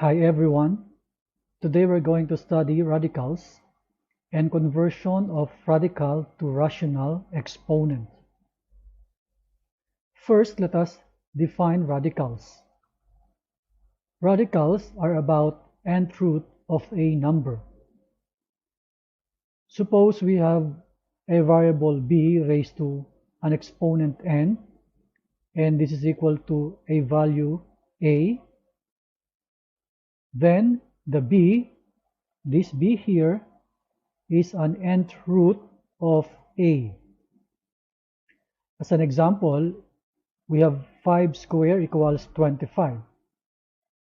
Hi everyone, today we're going to study radicals and conversion of radical to rational exponent. First, let us define radicals. Radicals are about nth root of a number. Suppose we have a variable b raised to an exponent n, and this is equal to a value a. Then the b, this b here, is an nth root of a. As an example, we have 5 squared equals 25.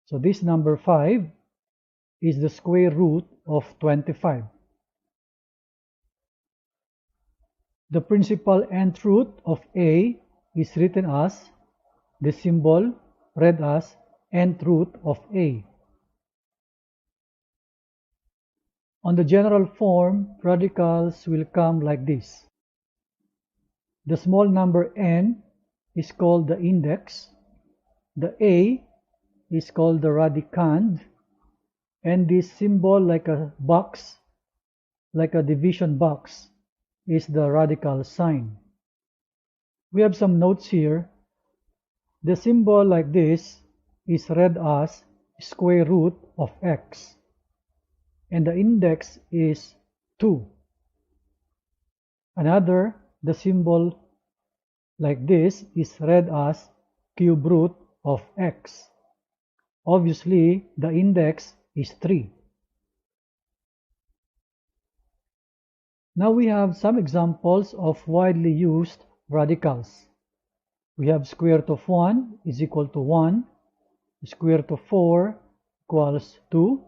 So this number 5 is the square root of 25. The principal nth root of a is written as, the symbol read as nth root of a. On the general form, radicals will come like this. The small number n is called the index, the a is called the radicand, and this symbol like a box, like a division box, is the radical sign. We have some notes here. The symbol like this is read as square root of x, and the index is 2. Another, the symbol like this is read as cube root of x. Obviously, the index is 3. Now we have some examples of widely used radicals. We have square root of 1 is equal to 1, square root of 4 equals 2,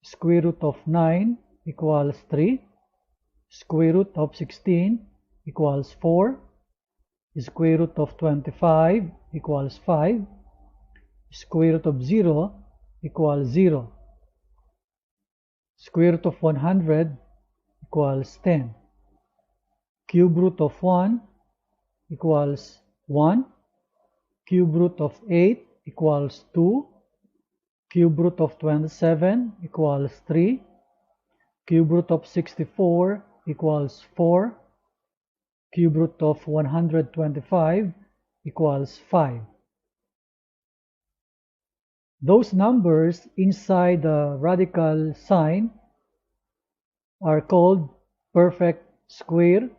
square root of 9 equals 3, square root of 16 equals 4, square root of 25 equals 5, square root of 0 equals 0, square root of 100 equals 10, cube root of 1 equals 1, cube root of 8 equals 2, cube root of 27 equals 3, cube root of 64 equals 4, cube root of 125 equals 5. Those numbers inside the radical sign are called perfect square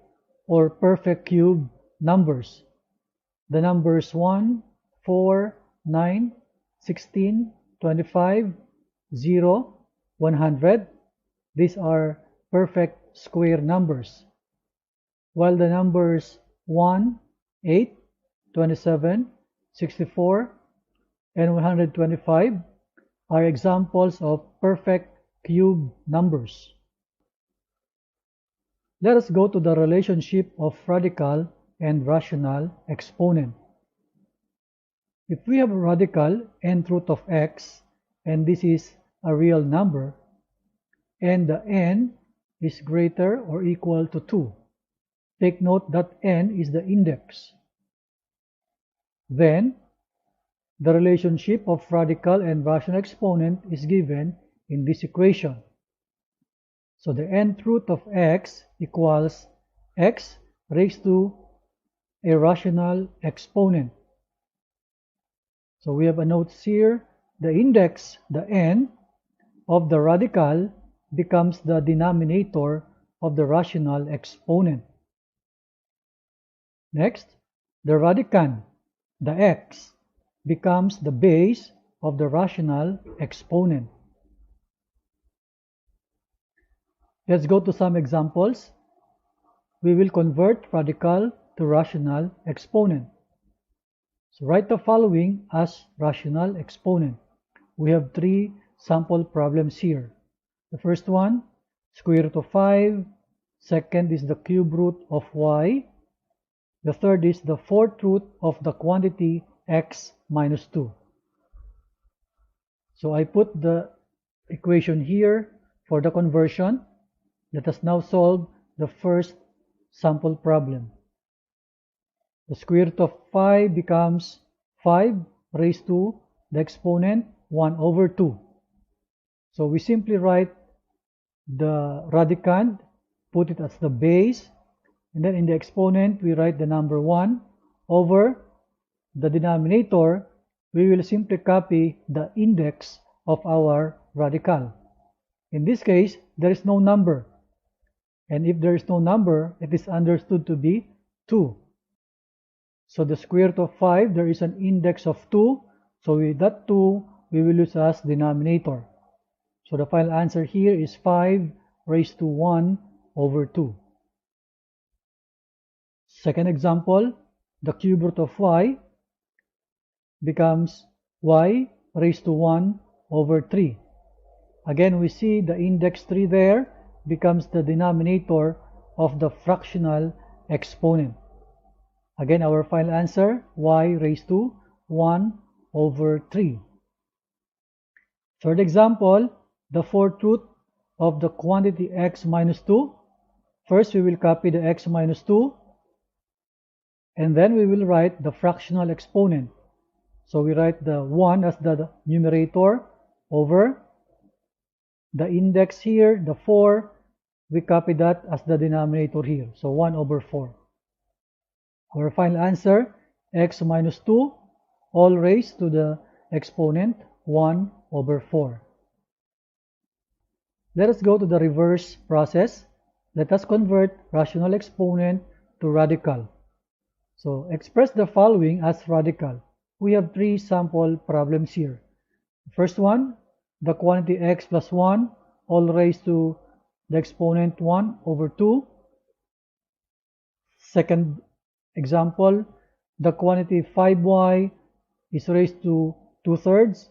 or perfect cube numbers. The numbers 1, 4, 9, 16, 25, 0, 100, these are perfect square numbers. While the numbers 1, 8, 27, 64, and 125 are examples of perfect cube numbers. Let us go to the relationship of radical and rational exponent. If we have a radical nth root of x, and this is a real number, and the n is greater or equal to 2, take note that n is the index. Then, the relationship of radical and rational exponent is given in this equation. So the nth root of x equals x raised to a rational exponent. So we have a note here, the index, the n, of the radical becomes the denominator of the rational exponent. Next, the radicand, the x, becomes the base of the rational exponent. Let's go to some examples. We will convert radical to rational exponent. So write the following as rational exponent. We have 3 sample problems here. The first one, square root of 5. Second is the cube root of y. The third is the fourth root of the quantity x minus 2. So I put the equation here for the conversion. Let us now solve the first sample problem. The square root of 5 becomes 5 raised to the exponent 1 over 2. So we simply write the radicand, put it as the base, and then in the exponent we write the number 1 over the denominator. We will simply copy the index of our radical. In this case, there is no number, and if there is no number, it is understood to be 2. So the square root of 5, there is an index of 2, so with that 2 we will use as denominator. So the final answer here is 5 raised to 1 over 2. Second example, the cube root of y becomes y raised to 1 over 3. Again, we see the index 3 there becomes the denominator of the fractional exponent. Again, our final answer, y raised to 1 over 3. Third example, the fourth root of the quantity x minus 2. First, we will copy the x minus 2, and then we will write the fractional exponent. So we write the 1 as the numerator over the index here, the 4, we copy that as the denominator here. So 1 over 4. Our final answer, x minus 2, all raised to the exponent 1 over 4. Let us go to the reverse process. Let us convert rational exponent to radical. So express the following as radical. We have 3 sample problems here. First one, the quantity x plus 1 all raised to the exponent 1 over 2. Second example, the quantity 5y is raised to 2/3.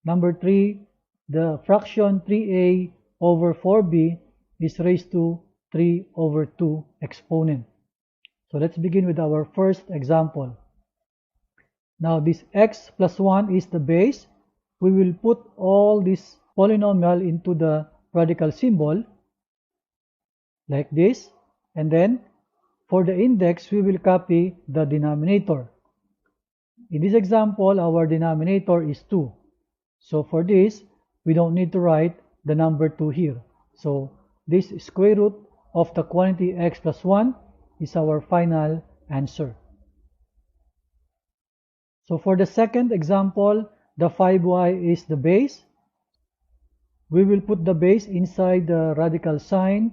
Number 3, the fraction 3a over 4b is raised to 3 over 2 exponent. So let's begin with our first example. Now this x plus 1 is the base. We will put all this polynomial into the radical symbol like this, and then for the index we will copy the denominator. In this example, our denominator is 2. So for this, we don't need to write the number 2 here. So this square root of the quantity x plus 1 is our final answer. So for the second example, the 5y is the base. We will put the base inside the radical sign,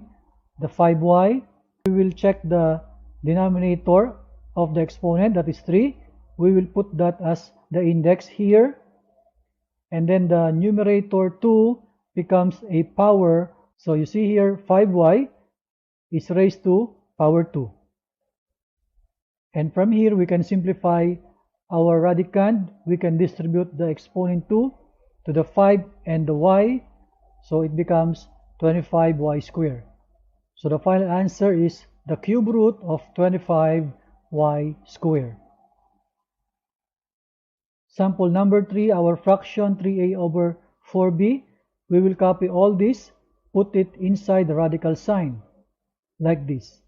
the 5y. We will check the denominator of the exponent, that is 3. We will put that as the index here. And then the numerator 2 becomes a power. So you see here 5y is raised to power 2. And from here we can simplify our radicand. We can distribute the exponent 2 to the 5 and the y. So it becomes 25y squared. So the final answer is the cube root of 25y squared. Sample number 3, our fraction 3a over 4b. We will copy all this, put it inside the radical sign, like this.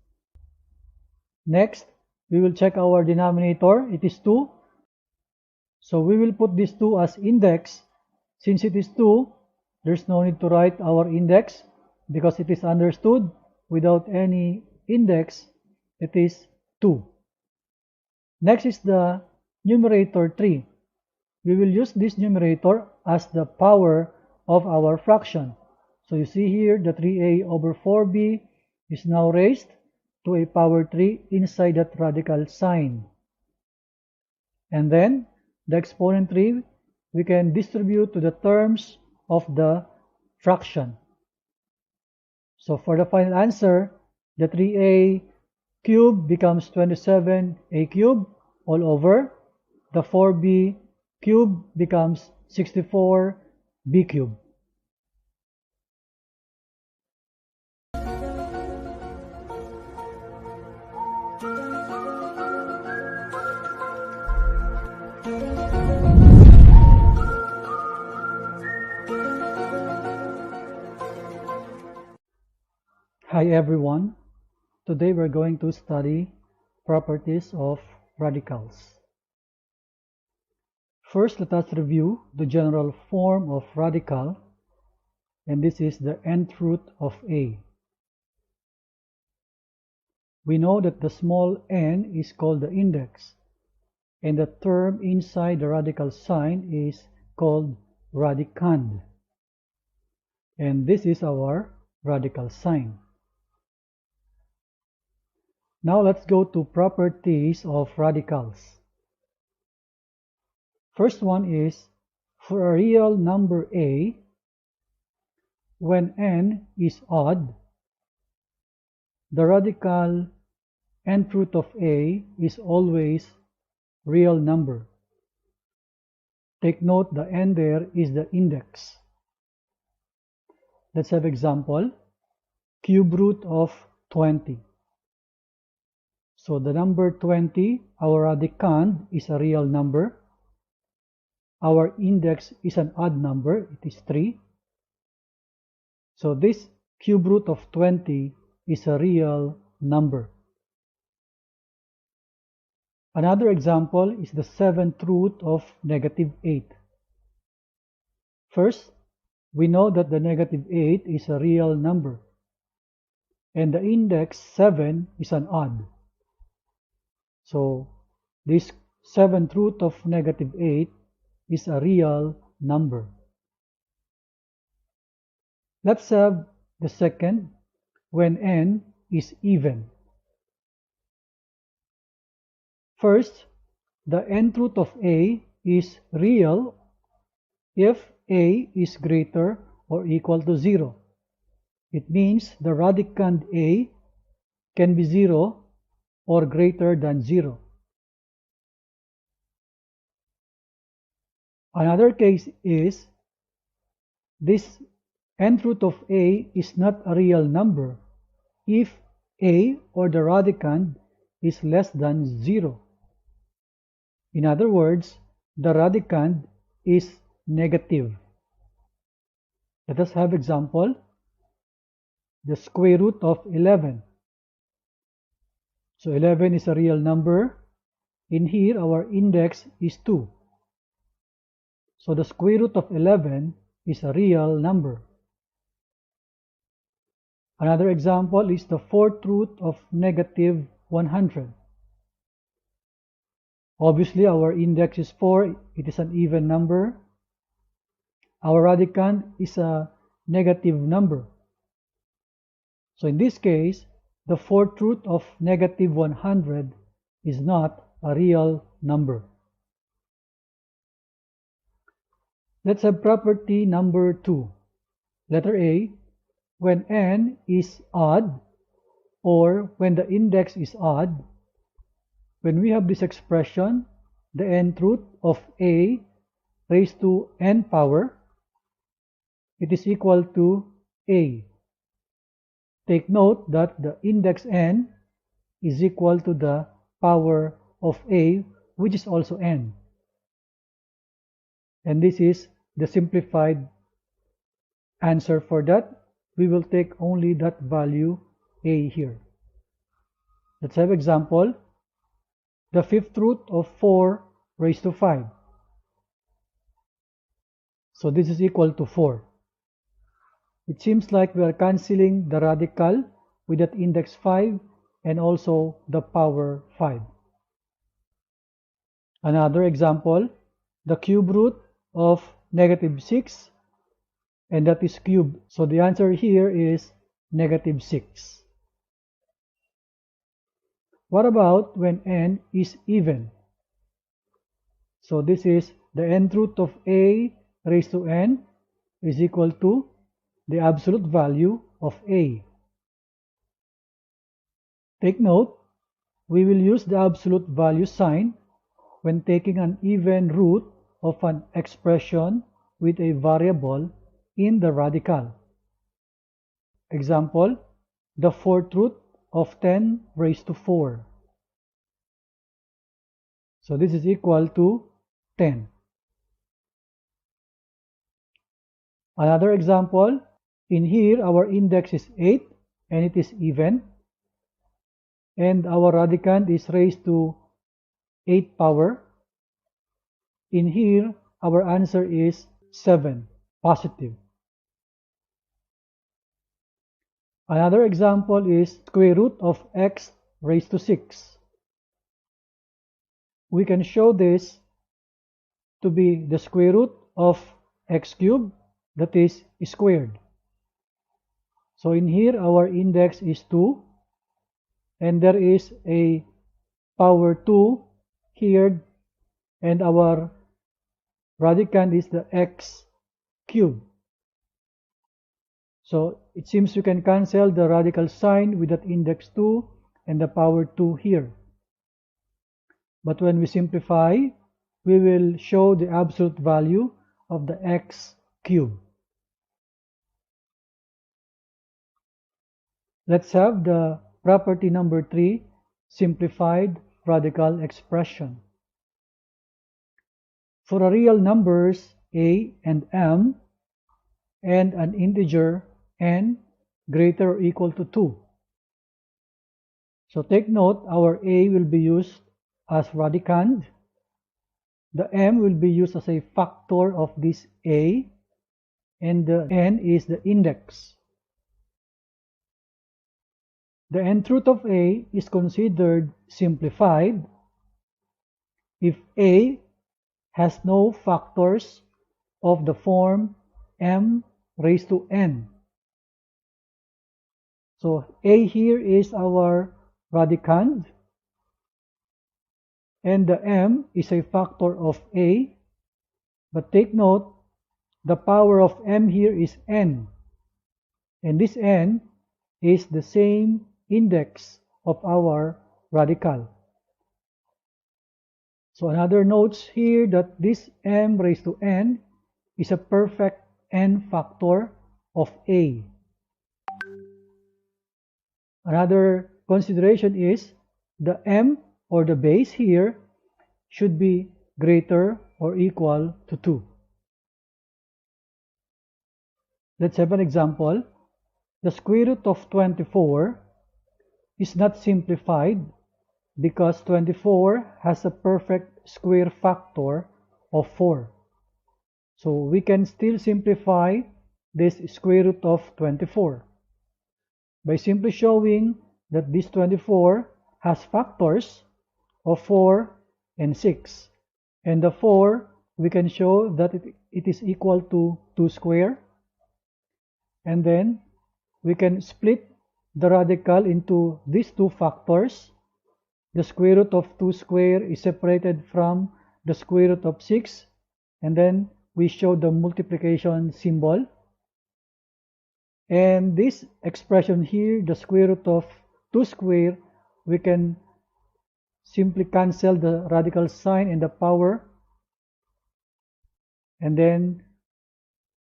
Next, we will check our denominator. It is 2. So we will put this 2 as index. Since it is 2, there's no need to write our index because it is understood without any index, it is 2. Next is the numerator 3. We will use this numerator as the power of our fraction. So you see here the 3a over 4b is now raised to a power 3 inside that radical sign. And then the exponent 3 we can distribute to the terms of the fraction. So for the final answer, the 3a cubed becomes 27a cubed all over. The 4b cubed becomes 64b cubed. Hi everyone, today we're going to study properties of radicals. First, let us review the general form of radical, and this is the nth root of a. We know that the small n is called the index, and the term inside the radical sign is called radicand. And this is our radical sign. Now let's go to properties of radicals. First one is, for a real number a, when n is odd, the radical nth root of a is always real number. Take note, the n there is the index. Let's have example, cube root of 20. So the number 20, our radicand is a real number. Our index is an odd number, it is 3. So this cube root of 20 is a real number. Another example is the 7th root of negative 8. First, we know that the negative 8 is a real number, and the index 7 is an odd. So this 7th root of negative 8 is a real number. Let's have the second, when n is even. First, the nth root of a is real if a is greater or equal to 0. It means the radicand a can be 0 or greater than 0. Another case is, this nth root of a is not a real number if a or the radicand is less than 0. In other words, the radicand is negative. Let us have example, the square root of 11. So 11 is a real number. In here, our index is 2. So the square root of 11 is a real number. Another example is the 4th root of negative 100. Obviously, our index is 4. It is an even number. Our radicand is a negative number. So in this case, the 4th root of negative 100 is not a real number. Let's have property number 2. Letter A, when n is odd, or when the index is odd, when we have this expression, the nth root of a raised to n power, it is equal to a. Take note that the index n is equal to the power of a, which is also n. And this is the simplified answer for that. We will take only that value a here. Let's have example, the 5th root of 4 raised to 5. So this is equal to 4. It seems like we are cancelling the radical with that index 5 and also the power 5. Another example, the cube root of negative 6, and that is cubed. So the answer here is negative 6. What about when n is even? So this is the nth root of a raised to n is equal to the absolute value of a. Take note, we will use the absolute value sign when taking an even root of an expression with a variable in the radical. Example, the 4th root of 10 raised to 4. So this is equal to 10. Another example, in here our index is 8 and it is even, and our radicand is raised to 8 power. in here, our answer is 7, positive. Another example is square root of x raised to 6. We can show this to be the square root of x cubed, that is squared. So in here, our index is 2, and there is a power 2 here, and our radicand is the x cubed. So it seems you can cancel the radical sign with that index 2 and the power 2 here. But when we simplify, we will show the absolute value of the x cubed. Let's have the property number 3, simplified radical expression. For a real numbers a and m and an integer n greater or equal to 2. So take note, our a will be used as radicand, the m will be used as a factor of this a, and the n is the index. The nth root of a is considered simplified if a has no factors of the form m raised to n. So a here is our radicand, and the m is a factor of a, but take note, the power of m here is n, and this n is the same index of our radical. So another notes here that this m raised to n is a perfect n factor of a. Another consideration is the m or the base here should be greater or equal to 2. Let's have an example. The square root of 24 is not simplified because 24 has a perfect square factor of 4. So we can still simplify this square root of 24 by simply showing that this 24 has factors of 4 and 6. And the 4, we can show that it is equal to 2 square. And then we can split the radical into these two factors. The square root of 2 square is separated from the square root of 6, and then we show the multiplication symbol. And this expression here, the square root of 2 square, we can simply cancel the radical sign and the power, and then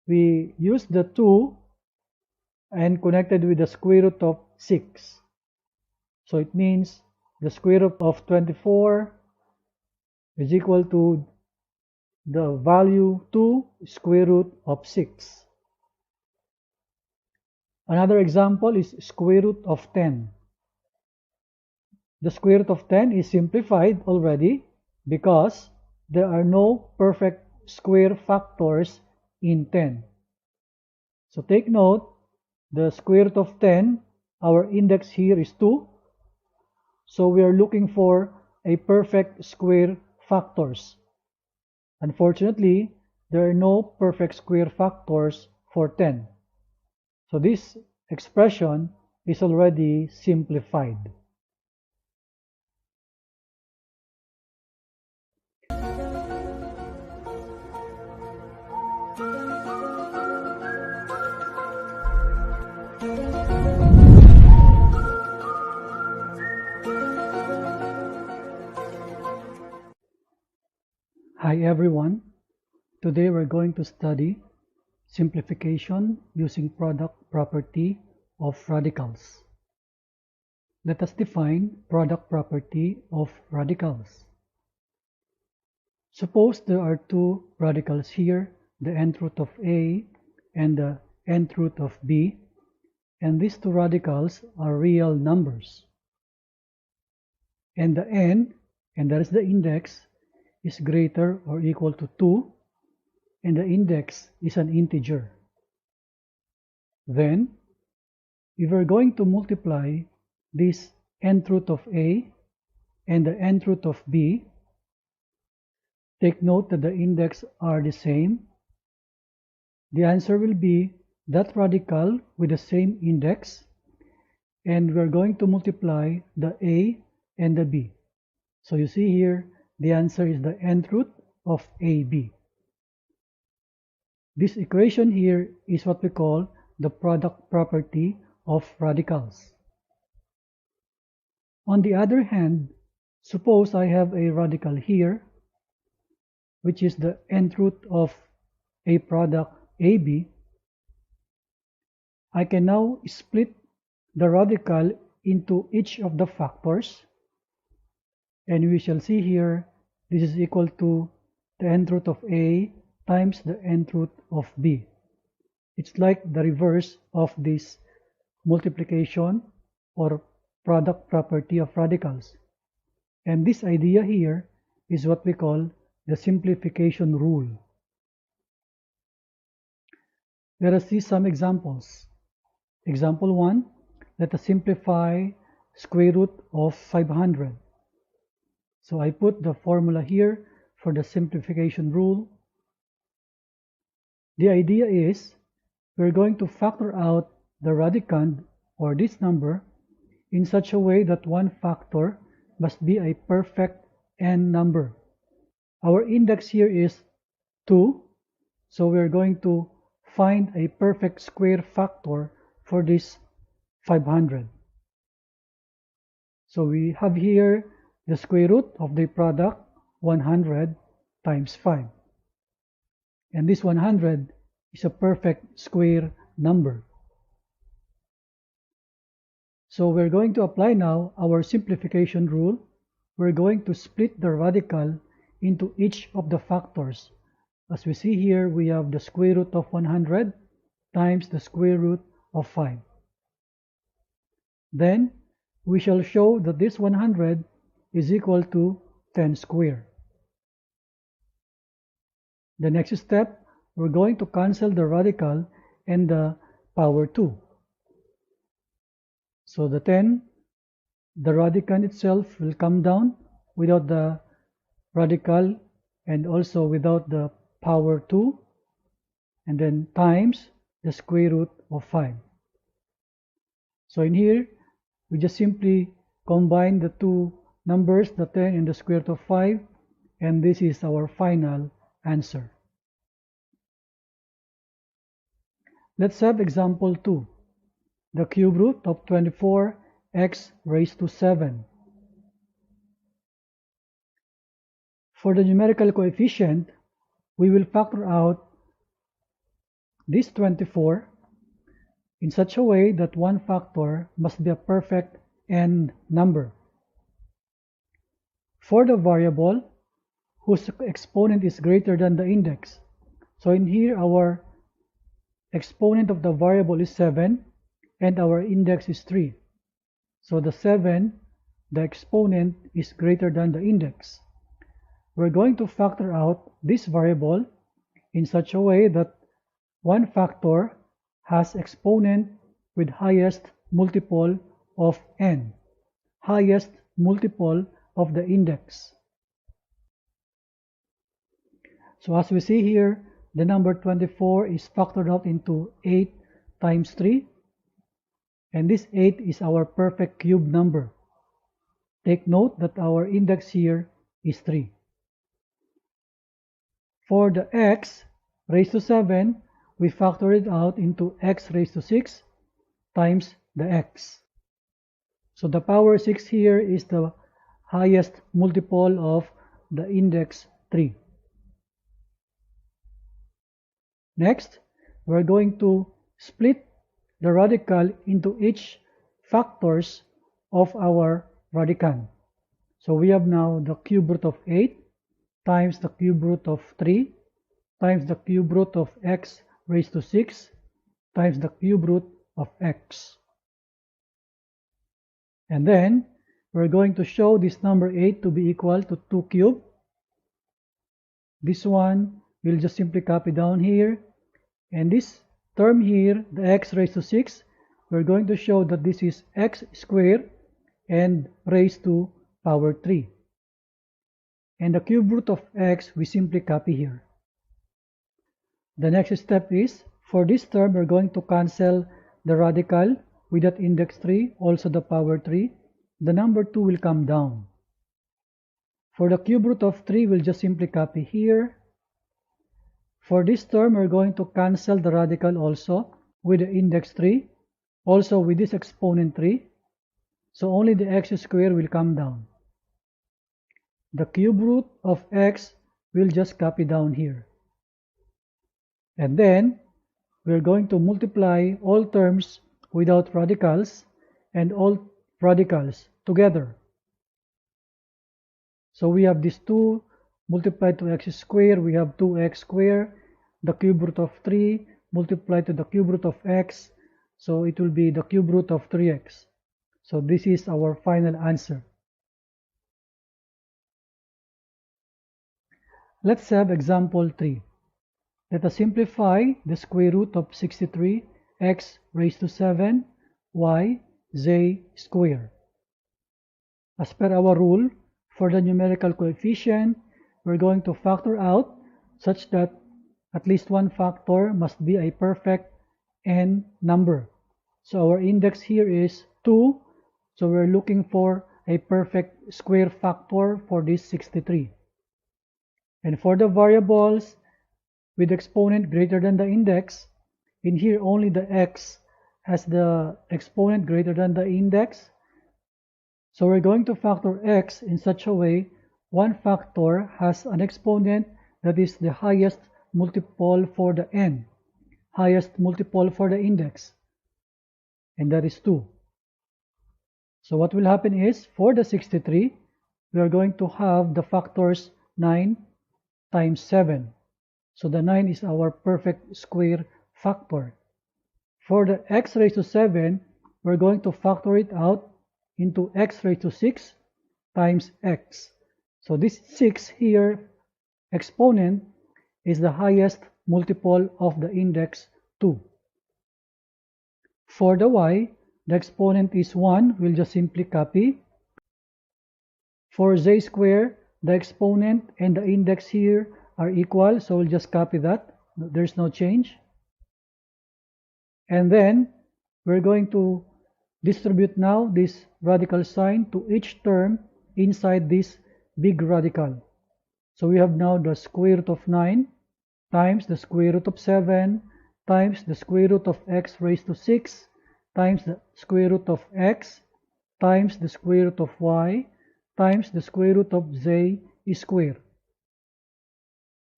we use the 2 and connected with the square root of 6. So it means the square root of 24 is equal to the value 2 square root of 6. Another example is square root of 10. The square root of 10 is simplified already because there are no perfect square factors in 10. So take note, the square root of 10, our index here is 2. So we are looking for a perfect square factors. Unfortunately, there are no perfect square factors for 10. So this expression is already simplified. Hi everyone, today we're going to study simplification using product property of radicals. Let us define product property of radicals. Suppose there are two radicals here, the nth root of a and the nth root of b, and these two radicals are real numbers. And the n, and that is the index, is greater or equal to 2 and the index is an integer. Then, if we're going to multiply this nth root of a and the nth root of b, take note that the index are the same. The answer will be that radical with the same index, and we're going to multiply the a and the b. So you see here, the answer is the nth root of ab. This equation here is what we call the product property of radicals. On the other hand, suppose I have a radical here, which is the nth root of a product AB. I can now split the radical into each of the factors, and we shall see here this is equal to the nth root of A times the nth root of B. It's like the reverse of this multiplication or product property of radicals. And this idea here is what we call the simplification rule. Let us see some examples. Example 1, let us simplify square root of 500. So I put the formula here for the simplification rule. The idea is we're going to factor out the radicand or this number in such a way that one factor must be a perfect n number. Our index here is 2, so we're going to find a perfect square factor for this 500. So we have here the square root of the product 100 times 5. And this 100 is a perfect square number. So we're going to apply now our simplification rule. We're going to split the radical into each of the factors. As we see here, we have the square root of 100 times the square root of 5. Then we shall show that this 100 is equal to 10 squared. The next step, we're going to cancel the radical and the power 2. So the 10, the radicand itself will come down without the radical and also without the power 2, and then times the square root of 5. So in here, we just simply combine the two numbers, the 10 and the square root of 5, and this is our final answer. Let's have example 2. The cube root of 24x raised to 7. For the numerical coefficient, we will factor out this 24 in such a way that one factor must be a perfect n number. For the variable whose exponent is greater than the index, so in here our exponent of the variable is 7 and our index is 3. So the 7, the exponent is greater than the index. We're going to factor out this variable in such a way that one factor has exponent with highest multiple of n, highest multiple of the index. So as we see here, the number 24 is factored out into 8 times 3, and this 8 is our perfect cube number. Take note that our index here is 3. For the x raised to 7, we factor it out into x raised to 6 times the x. So the power 6 here is the highest multiple of the index 3. Next, we're going to split the radical into each factors of our radicand. So we have now the cube root of 8 times the cube root of 3 times the cube root of x raised to 6 times the cube root of x. And then we're going to show this number 8 to be equal to 2 cubed. This one we'll just simply copy down here, and this term here, the x raised to 6, we're going to show that this is x squared and raised to power 3. And the cube root of x we simply copy here. The next step is, for this term we're going to cancel the radical with that index 3, also the power 3. The number 2 will come down. For the cube root of 3, we'll just simply copy here. For this term, we're going to cancel the radical also with the index 3, also with this exponent 3. So only the x squared will come down. The cube root of x will just copy down here. And then, we're going to multiply all terms without radicals and all radicals together. So we have this 2 multiplied to x squared, we have 2x squared, the cube root of 3 multiplied to the cube root of x, so it will be the cube root of 3x. So this is our final answer. Let's have example 3. Let us simplify the square root of 63 x raised to 7 y z squared. As per our rule, for the numerical coefficient, we're going to factor out such that at least one factor must be a perfect n number. So our index here is 2, so we're looking for a perfect square factor for this 63. And for the variables with exponent greater than the index, in here only the x has the exponent greater than the index. So we're going to factor x in such a way one factor has an exponent that is the highest multiple for the n, highest multiple for the index, and that is 2. So what will happen is, for the 63, we are going to have the factors 9 times 7. So the 9 is our perfect square factor. For the x raised to 7, we're going to factor it out into x raised to 6 times x. So this 6 here, exponent, is the highest multiple of the index 2. For the y, the exponent is 1, we'll just simply copy. For z squared, the exponent and the index here are equal, so we'll just copy that. There's no change. And then we're going to distribute now this radical sign to each term inside this big radical. So we have now the square root of 9 times the square root of 7 times the square root of x raised to 6 times the square root of x times the square root of y times the square root of z squared.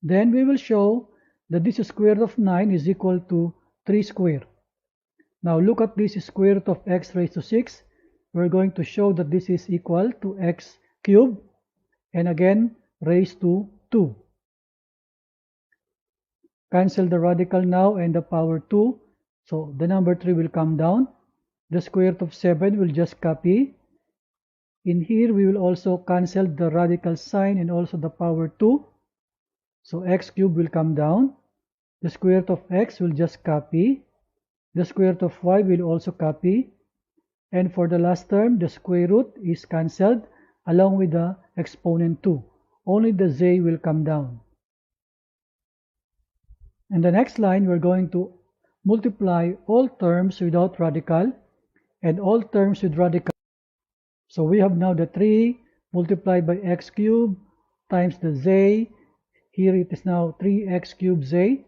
Then we will show that this square root of 9 is equal to 3 squared. Now look at this square root of x raised to 6. We're going to show that this is equal to x cubed, and again raised to 2. Cancel the radical now and the power 2. So the number 3 will come down. The square root of 7 will just copy. In here we will also cancel the radical sign and also the power 2. So x cubed will come down. The square root of x will just copy. The square root of y will also copy. And for the last term, the square root is cancelled along with the exponent 2. Only the z will come down. In the next line, we're going to multiply all terms without radical and all terms with radical. So we have now the 3 multiplied by x cubed times the z. Here it is now 3x cubed z.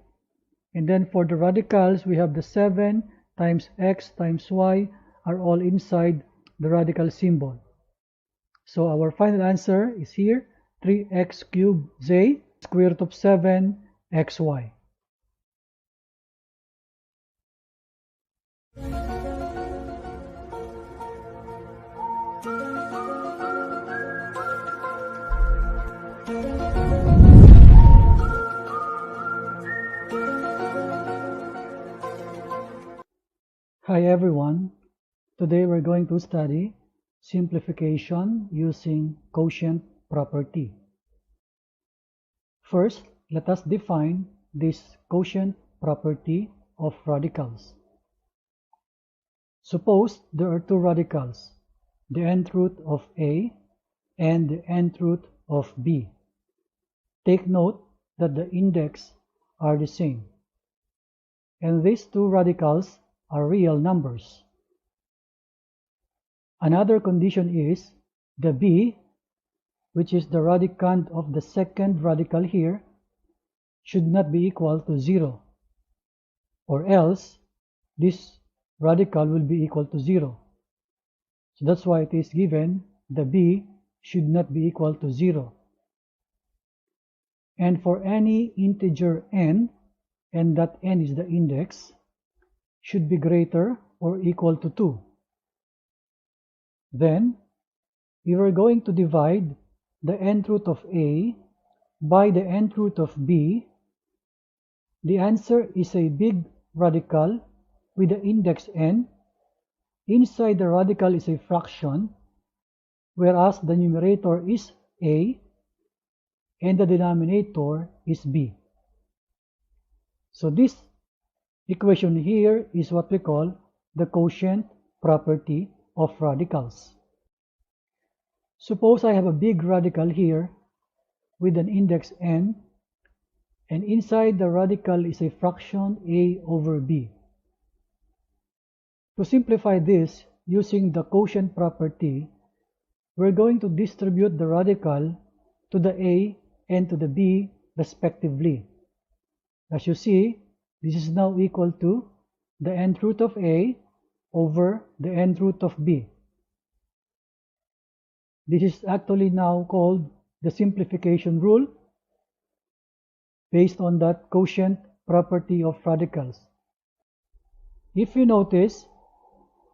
And then for the radicals, we have the 7 times x times y are all inside the radical symbol. So our final answer is here, 3x cubed z square root of 7 xy. Hi everyone, today we're going to study simplification using quotient property. First, let us define this quotient property of radicals. Suppose there are two radicals, the nth root of a and the nth root of b. Take note that the index are the same, and these two radicals are real numbers. Another condition is the b, which is the radicand of the second radical here, should not be equal to 0, or else this radical will be equal to 0. So that's why it is given the b should not be equal to 0. And for any integer n, and that n is the index, should be greater or equal to 2. Then we are going to divide the nth root of a by the nth root of b. The answer is a big radical with the index n. Inside the radical is a fraction, whereas the numerator is a and the denominator is b. So this equation here is what we call the quotient property of radicals. Suppose I have a big radical here with an index n, and inside the radical is a fraction a over b. To simplify this, using the quotient property, we're going to distribute the radical to the a and to the b respectively. As you see, this is now equal to the nth root of a over the nth root of b. This is actually now called the simplification rule based on that quotient property of radicals. If you notice,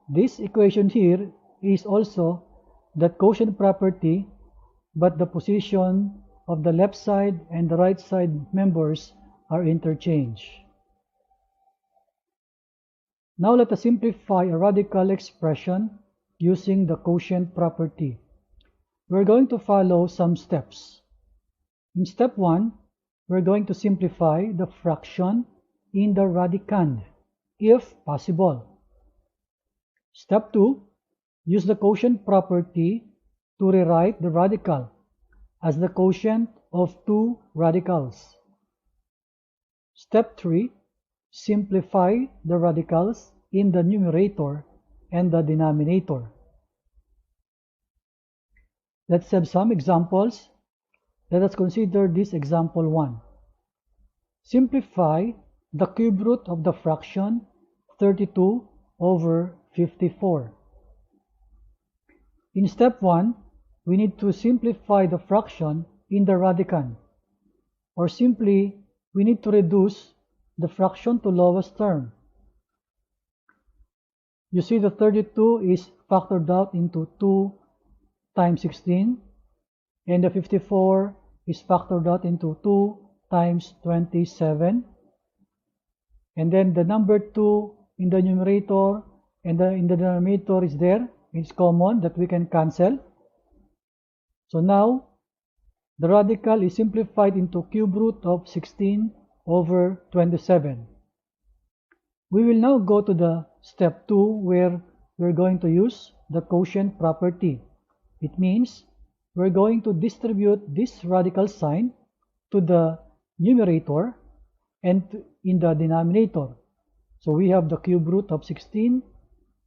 this equation here is also that quotient property, but the position of the left side and the right side members are interchanged. Now let us simplify a radical expression using the quotient property. We're going to follow some steps. In step 1, we're going to simplify the fraction in the radicand, if possible. Step 2, use the quotient property to rewrite the radical as the quotient of two radicals. Step 3, simplify the radicals in the numerator and the denominator. Let's have some examples. Let us consider this example 1. Simplify the cube root of the fraction 32 over 54. In step 1, we need to simplify the fraction in the radicand, or simply we need to reduce the fraction to lowest term. You see the 32 is factored out into 2 times 16, and the 54 is factored out into 2 times 27, and then the number 2 in the numerator and in the denominator is there. It's common that we can cancel. So now the radical is simplified into cube root of 16 over 27. We will now go to the step 2 where we're going to use the quotient property. It means we're going to distribute this radical sign to the numerator and in the denominator. So we have the cube root of 16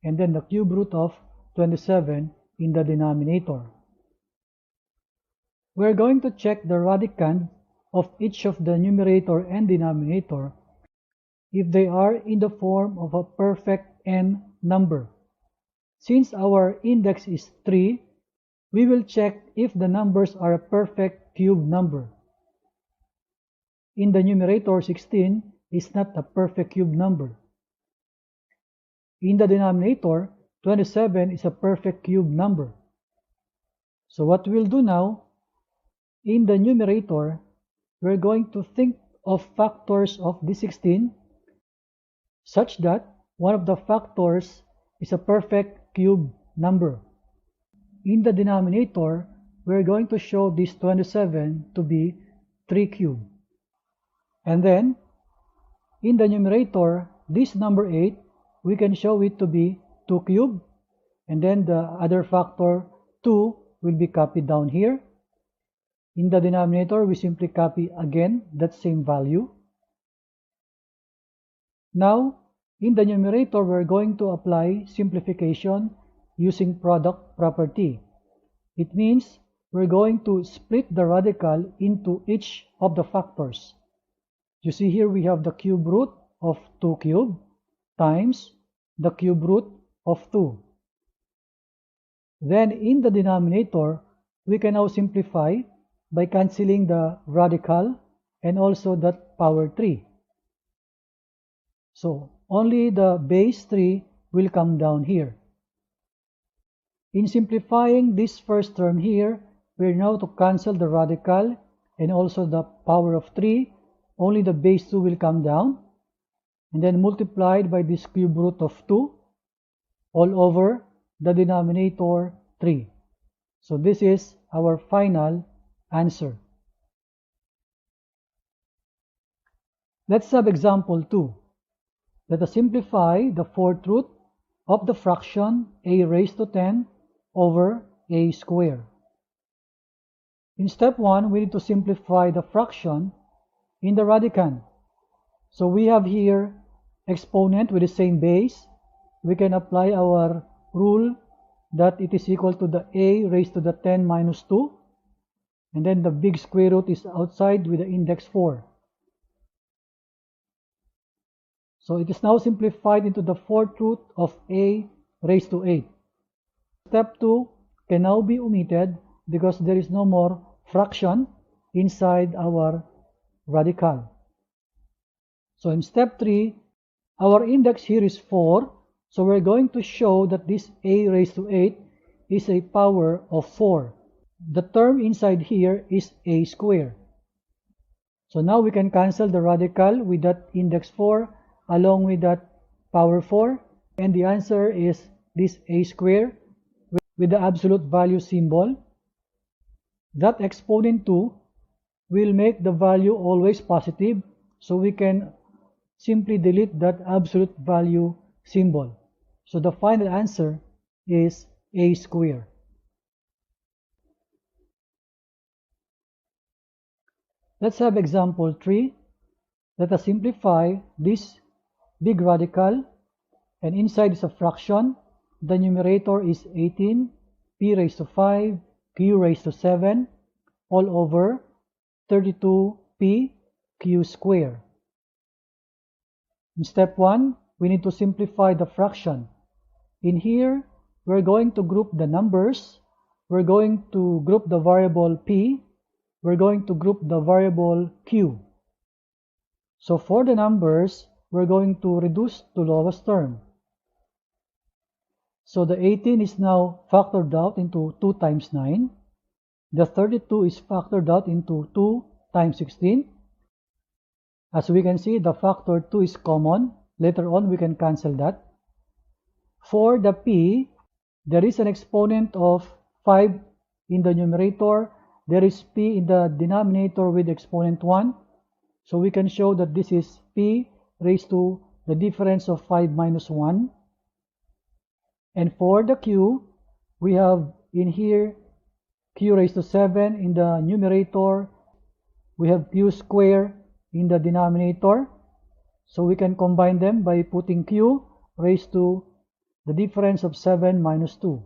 and then the cube root of 27 in the denominator. We're going to check the radicand of each of the numerator and denominator if they are in the form of a perfect n number. Since our index is 3, we will check if the numbers are a perfect cube number. In the numerator, 16 is not a perfect cube number. In the denominator, 27 is a perfect cube number. So what we'll do now, in the numerator, we're going to think of factors of this 16 such that one of the factors is a perfect cube number. In the denominator, we're going to show this 27 to be 3 cubed. And then, in the numerator, this number 8, we can show it to be 2 cubed. And then the other factor, 2, will be copied down here. In the denominator, we simply copy again that same value. Now, in the numerator, we're going to apply simplification using product property. It means we're going to split the radical into each of the factors. You see here we have the cube root of 2 cubed times the cube root of 2. Then in the denominator, we can now simplify by cancelling the radical and also that power 3. So only the base 3 will come down here. In simplifying this first term here, we're now to cancel the radical and also the power of 3. Only the base 2 will come down, and then multiplied by this cube root of 2 all over the denominator 3. So this is our final answer. Let's have example 2. Let us simplify the fourth root of the fraction a raised to 10 over a squared. In step 1, we need to simplify the fraction in the radicand. So we have here exponent with the same base. We can apply our rule that it is equal to the a raised to the 10 minus 2. And then the big square root is outside with the index 4. So it is now simplified into the fourth root of a raised to 8. Step 2 can now be omitted because there is no more fraction inside our radical. So in step 3, our index here is 4. So we're going to show that this a raised to 8 is a power of 4. The term inside here is a squared. So now we can cancel the radical with that index 4 along with that power 4. And the answer is this a squared with the absolute value symbol. That exponent 2 will make the value always positive. So we can simply delete that absolute value symbol. So the final answer is a squared. Let's have example 3. Let us simplify this big radical, and inside is a fraction. The numerator is 18 p raised to 5 q raised to 7 all over 32p q squared. In step 1, we need to simplify the fraction. In here, we're going to group the numbers. We're going to group the variable p. We're going to group the variable q. So for the numbers, we're going to reduce to lowest term. So the 18 is now factored out into 2 times 9. The 32 is factored out into 2 times 16. As we can see, the factor 2 is common. Later on, we can cancel that. For the p, there is an exponent of 5 in the numerator. There is p in the denominator with exponent 1. So we can show that this is p raised to the difference of 5 minus 1. And for the q, we have in here q raised to 7 in the numerator. We have q squared in the denominator. So we can combine them by putting q raised to the difference of 7 minus 2.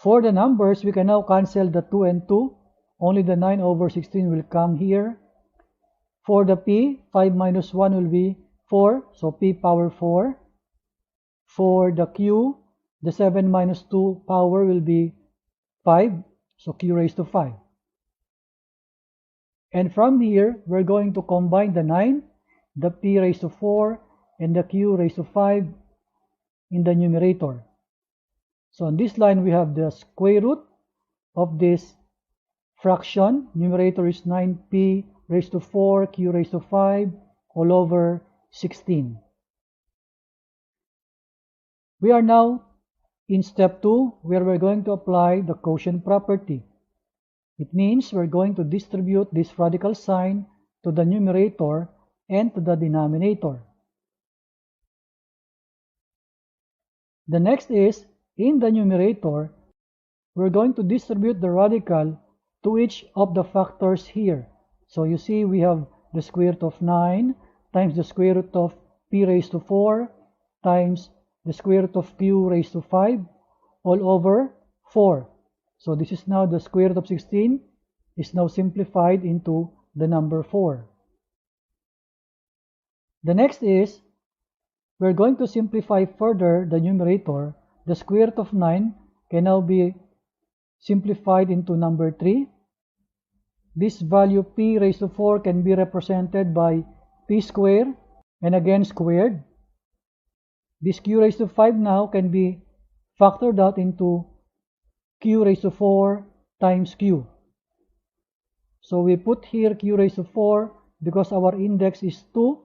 For the numbers, we can now cancel the 2 and 2. Only the 9 over 16 will come here. For the p, 5 minus 1 will be 4, so p power 4. For the q, the 7 minus 2 power will be 5, so q raised to 5. And from here, we're going to combine the 9, the p raised to 4, and the q raised to 5 in the numerator. So on this line, we have the square root of this fraction. Numerator is 9p raised to 4, q raised to 5, all over 16. We are now in step 2, where we're going to apply the quotient property. It means we're going to distribute this radical sign to the numerator and to the denominator. The next is, in the numerator, we're going to distribute the radical to each of the factors here. So you see we have the square root of 9 times the square root of p raised to 4 times the square root of q raised to 5 all over 4. So this is now the square root of 16 is now simplified into the number 4. The next is, we're going to simplify further the numerator. The square root of 9 can now be simplified into number 3. This value p raised to 4 can be represented by p squared and again squared. This q raised to 5 now can be factored out into q raised to 4 times q. So we put here q raised to 4 because our index is 2.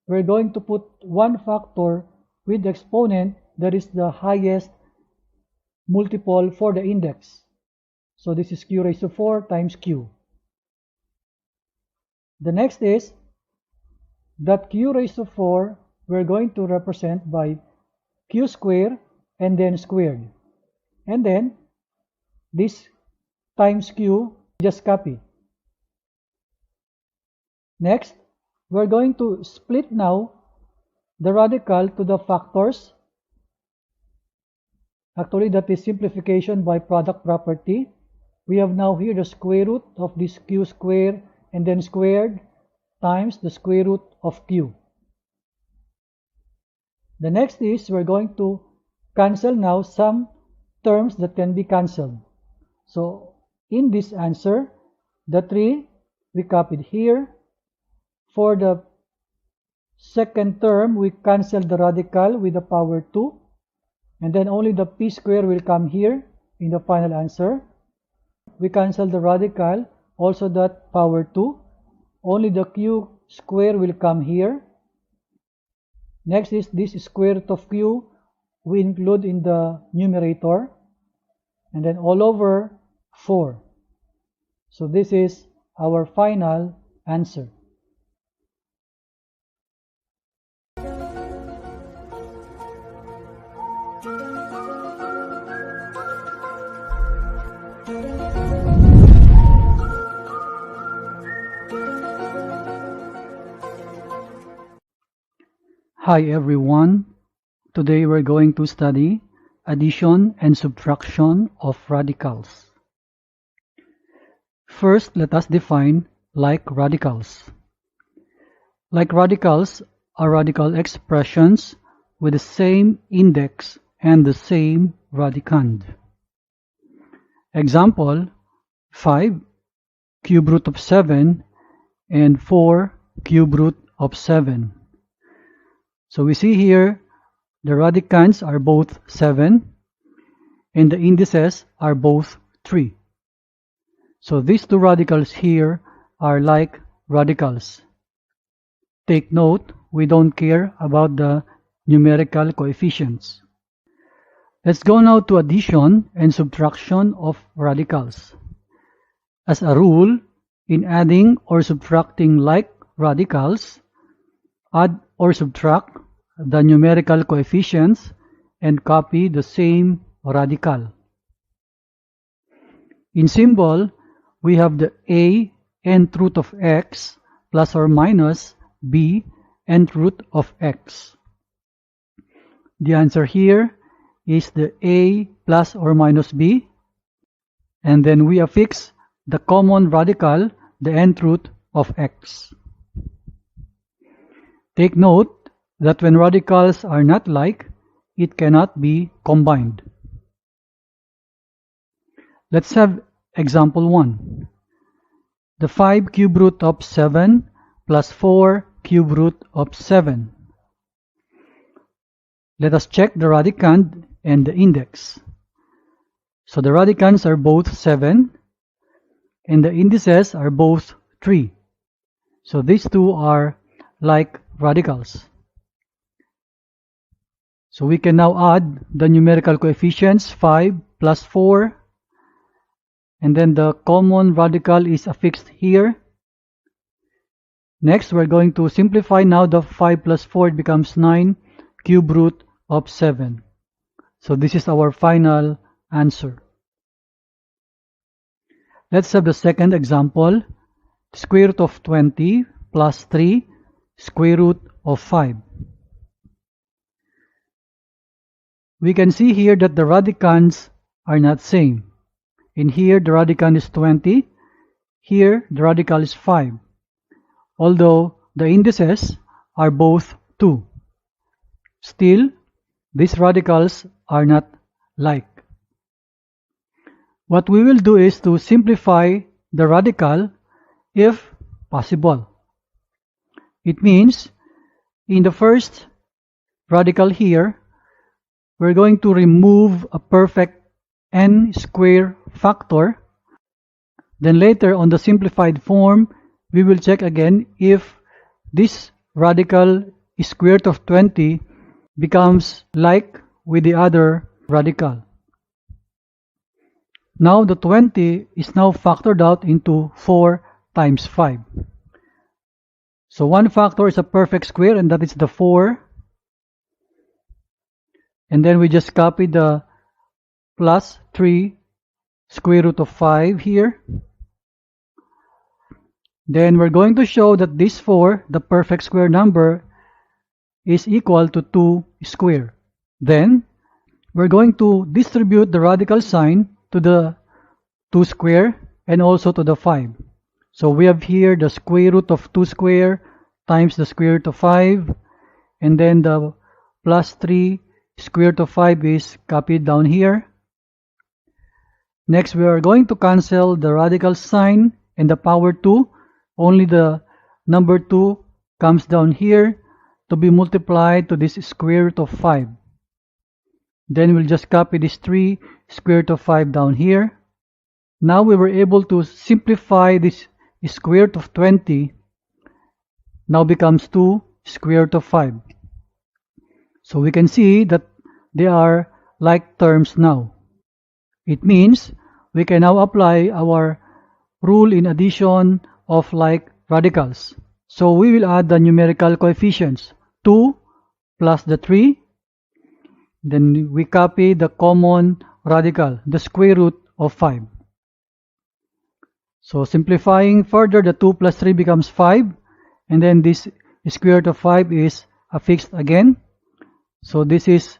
We're going to put one factor with the exponent that is the highest multiple for the index. So this is q raised to 4 times q. The next is that q raised to 4 we're going to represent by q squared and then squared. And then this times q, just copy. Next, we're going to split now the radical to the factors. Actually, that is simplification by product property. We have now here the square root of this q squared and then squared times the square root of q. The next is we're going to cancel now some terms that can be cancelled. So in this answer, the 3 we copied here. For the second term, we cancel the radical with the power 2. And then only the p squared will come here in the final answer. We cancel the radical, also that power 2. Only the q squared will come here. Next is this square root of q we include in the numerator. And then all over 4. So this is our final answer. Hi everyone, today we're going to study addition and subtraction of radicals. First, let us define like radicals. Like radicals are radical expressions with the same index and the same radicand. Example, 5 cube root of 7 and 4 cube root of 7. So we see here the radicands are both 7 and the indices are both 3. So these two radicals here are like radicals. Take note, we don't care about the numerical coefficients. Let's go now to addition and subtraction of radicals. As a rule, in adding or subtracting like radicals, add or subtract the numerical coefficients and copy the same radical. In symbol, we have the a nth root of x plus or minus b nth root of x. The answer here is the a plus or minus b, and then we affix the common radical, the nth root of x. Take note that when radicals are not like, it cannot be combined. Let's have example 1. The 5 cube root of 7 plus 4 cube root of 7. Let us check the radicand and the index. So the radicands are both 7 and the indices are both 3. So these two are like radicals. So we can now add the numerical coefficients 5 plus 4 and then the common radical is affixed here. Next, we're going to simplify now the 5 plus 4, it becomes 9 cube root of 7. So this is our final answer. Let's have the second example. Square root of 20 plus 3 square root of 5. We can see here that the radicands are not same. In here the radicand is 20, here the radical is 5. Although the indices are both 2. Still, these radicals are not like. What we will do is to simplify the radical if possible. It means in the first radical here, we're going to remove a perfect n square factor. Then later on the simplified form, we will check again if this radical square root of 20 becomes like with the other radical. Now the 20 is now factored out into 4 times 5. So one factor is a perfect square, and that is the 4. And then we just copy the plus 3 square root of 5 here. Then we're going to show that this 4, the perfect square number, is equal to 2 square. Then we're going to distribute the radical sign to the 2 square and also to the 5. So we have here the square root of 2 square times the square root of 5, and then the plus 3 square root of 5 is copied down here. Next, we are going to cancel the radical sign and the power 2. Only the number 2 comes down here to be multiplied to this square root of 5. Then we'll just copy this 3 square root of 5 down here. Now we were able to simplify this square root of 20. Now becomes 2 square root of 5. So we can see that they are like terms now. It means we can now apply our rule in addition of like radicals. So we will add the numerical coefficients. 2 plus the 3. Then we copy the common radical, the square root of 5. So simplifying further, the 2 plus 3 becomes 5. And then this square root of 5 is affixed again. So this is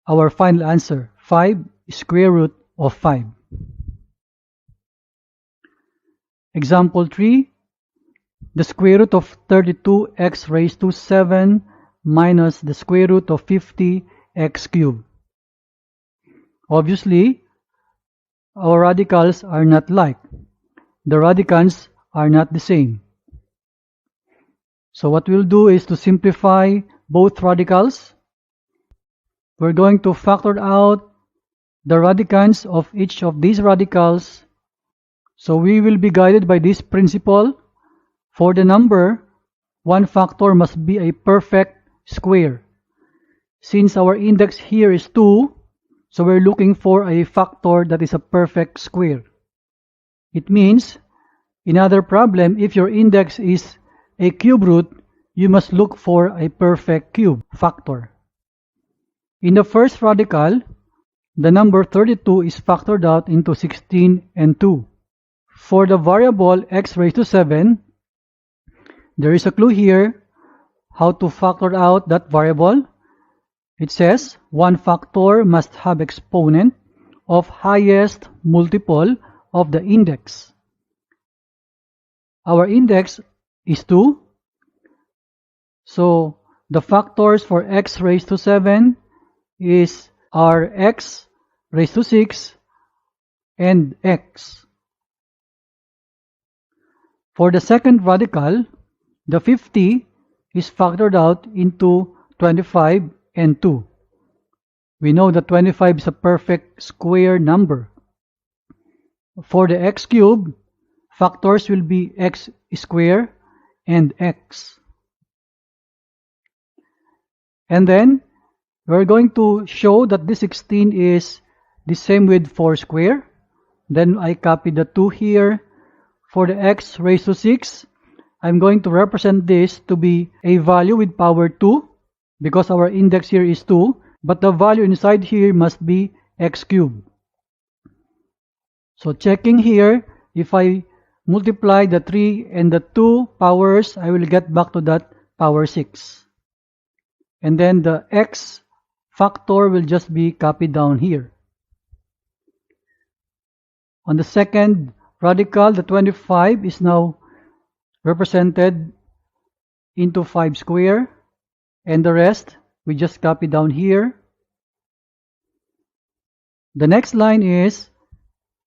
our final answer, 5 square root of 5. Example 3, the square root of 32x raised to 7 minus the square root of 50x cubed. Obviously, our radicals are not like. The radicands are not the same. So what we'll do is to simplify both radicals. We're going to factor out the radicands of each of these radicals. So we will be guided by this principle. For the number, one factor must be a perfect square. Since our index here is 2, so we're looking for a factor that is a perfect square. It means, in other problem, if your index is a cube root, you must look for a perfect cube factor. In the first radical, the number 32 is factored out into 16 and 2. For the variable x raised to 7, there is a clue here how to factor out that variable. It says one factor must have exponent of highest multiple of the index. Our index is 2. So the factors for x raised to 7 are x raised to 6 and x. For the second radical, the 50 is factored out into 25 and 2. We know that 25 is a perfect square number. For the x cubed, factors will be x square and x. And then we're going to show that this 16 is the same with 4 square. Then I copy the 2 here. For the x raised to 6, I'm going to represent this to be a value with power 2 because our index here is 2, but the value inside here must be x cubed. So checking here, if I multiply the 3 and the 2 powers, I will get back to that power 6. And then the x factor will just be copied down here. On the second radical, the 25 is now represented into 5 square, and the rest we just copy down here. The next line is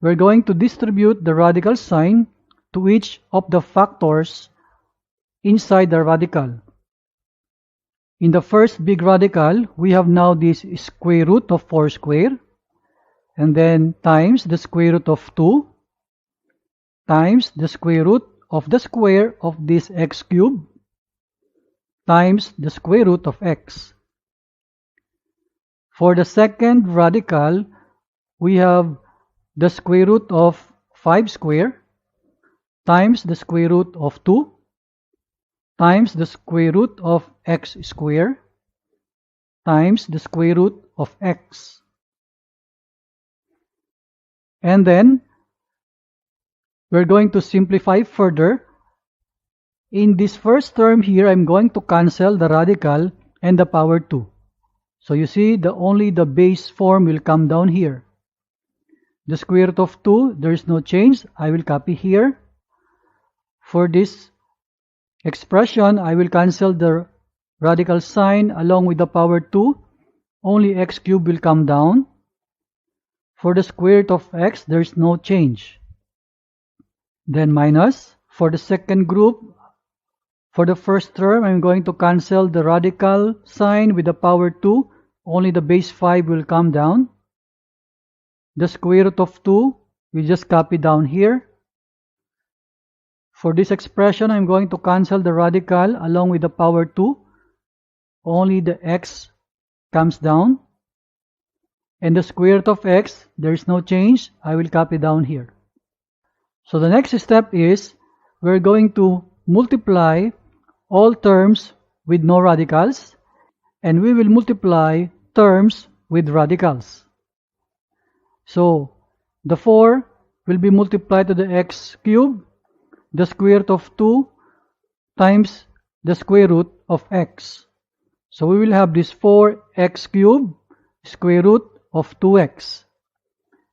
we're going to distribute the radical sign to each of the factors inside the radical. In the first big radical, we have now this square root of 4 square, and then times the square root of 2 times the square root of the square of this x cubed times the square root of x. For the second radical, we have the square root of 5 square times the square root of 2 times the square root of x square times the square root of x. And then we're going to simplify further. In this first term here, I'm going to cancel the radical and the power 2. So you see, only the base form will come down here. The square root of 2, there is no change. I will copy here. For this expression, I will cancel the radical sign along with the power 2. Only x cubed will come down. For the square root of x, there is no change. Then minus. For the second group, for the first term, I'm going to cancel the radical sign with the power 2. Only the base 5 will come down. The square root of 2, we just copy down here. For this expression, I'm going to cancel the radical along with the power 2. Only the x comes down. And the square root of x, there is no change. I will copy down here. So the next step is we're going to multiply all terms with no radicals, and we will multiply terms with radicals. So the 4 will be multiplied to the x cubed, the square root of 2 times the square root of x. So we will have this 4x cubed square root of 2x,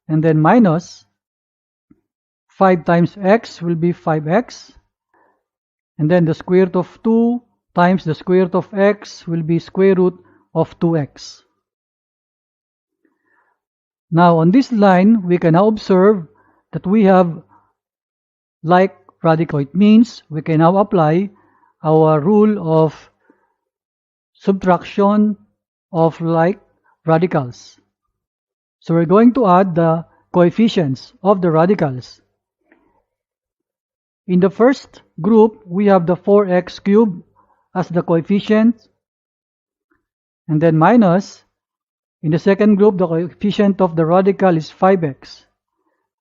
and then minus 5 times x will be 5x, and then the square root of 2 times the square root of x will be square root of 2x. Now on this line, we can now observe that we have like radical. It means we can now apply our rule of subtraction of like radicals. So we're going to add the coefficients of the radicals. In the first group, we have the 4x cubed as the coefficient, and then minus. In the second group, the coefficient of the radical is 5x.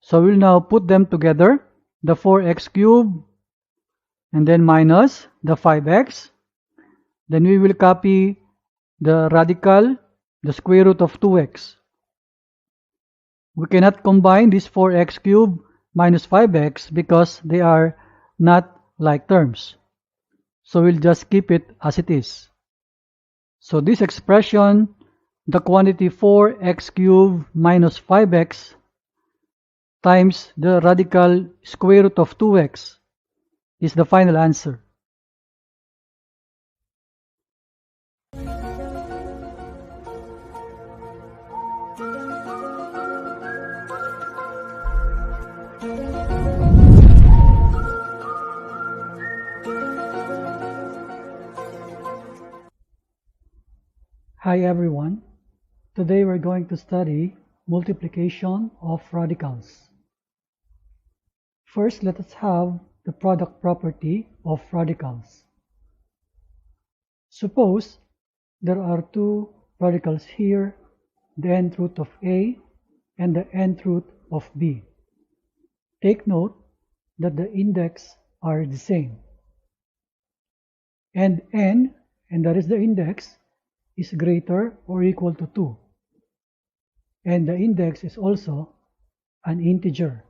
So we'll now put them together, the 4x cubed, and then minus the 5x. Then we will copy the radical, the square root of 2x. We cannot combine this 4x cubed minus 5x because they are not like terms. So we'll just keep it as it is. So this expression, the quantity 4x cubed minus 5x times the radical square root of 2x is the final answer. Hi everyone. Today we're going to study multiplication of radicals. First, let us have the product property of radicals. Suppose there are two radicals here, the nth root of A and the nth root of B. take note that the index are the same. And n, and that is the index, is greater or equal to 2. And the index is also an integer.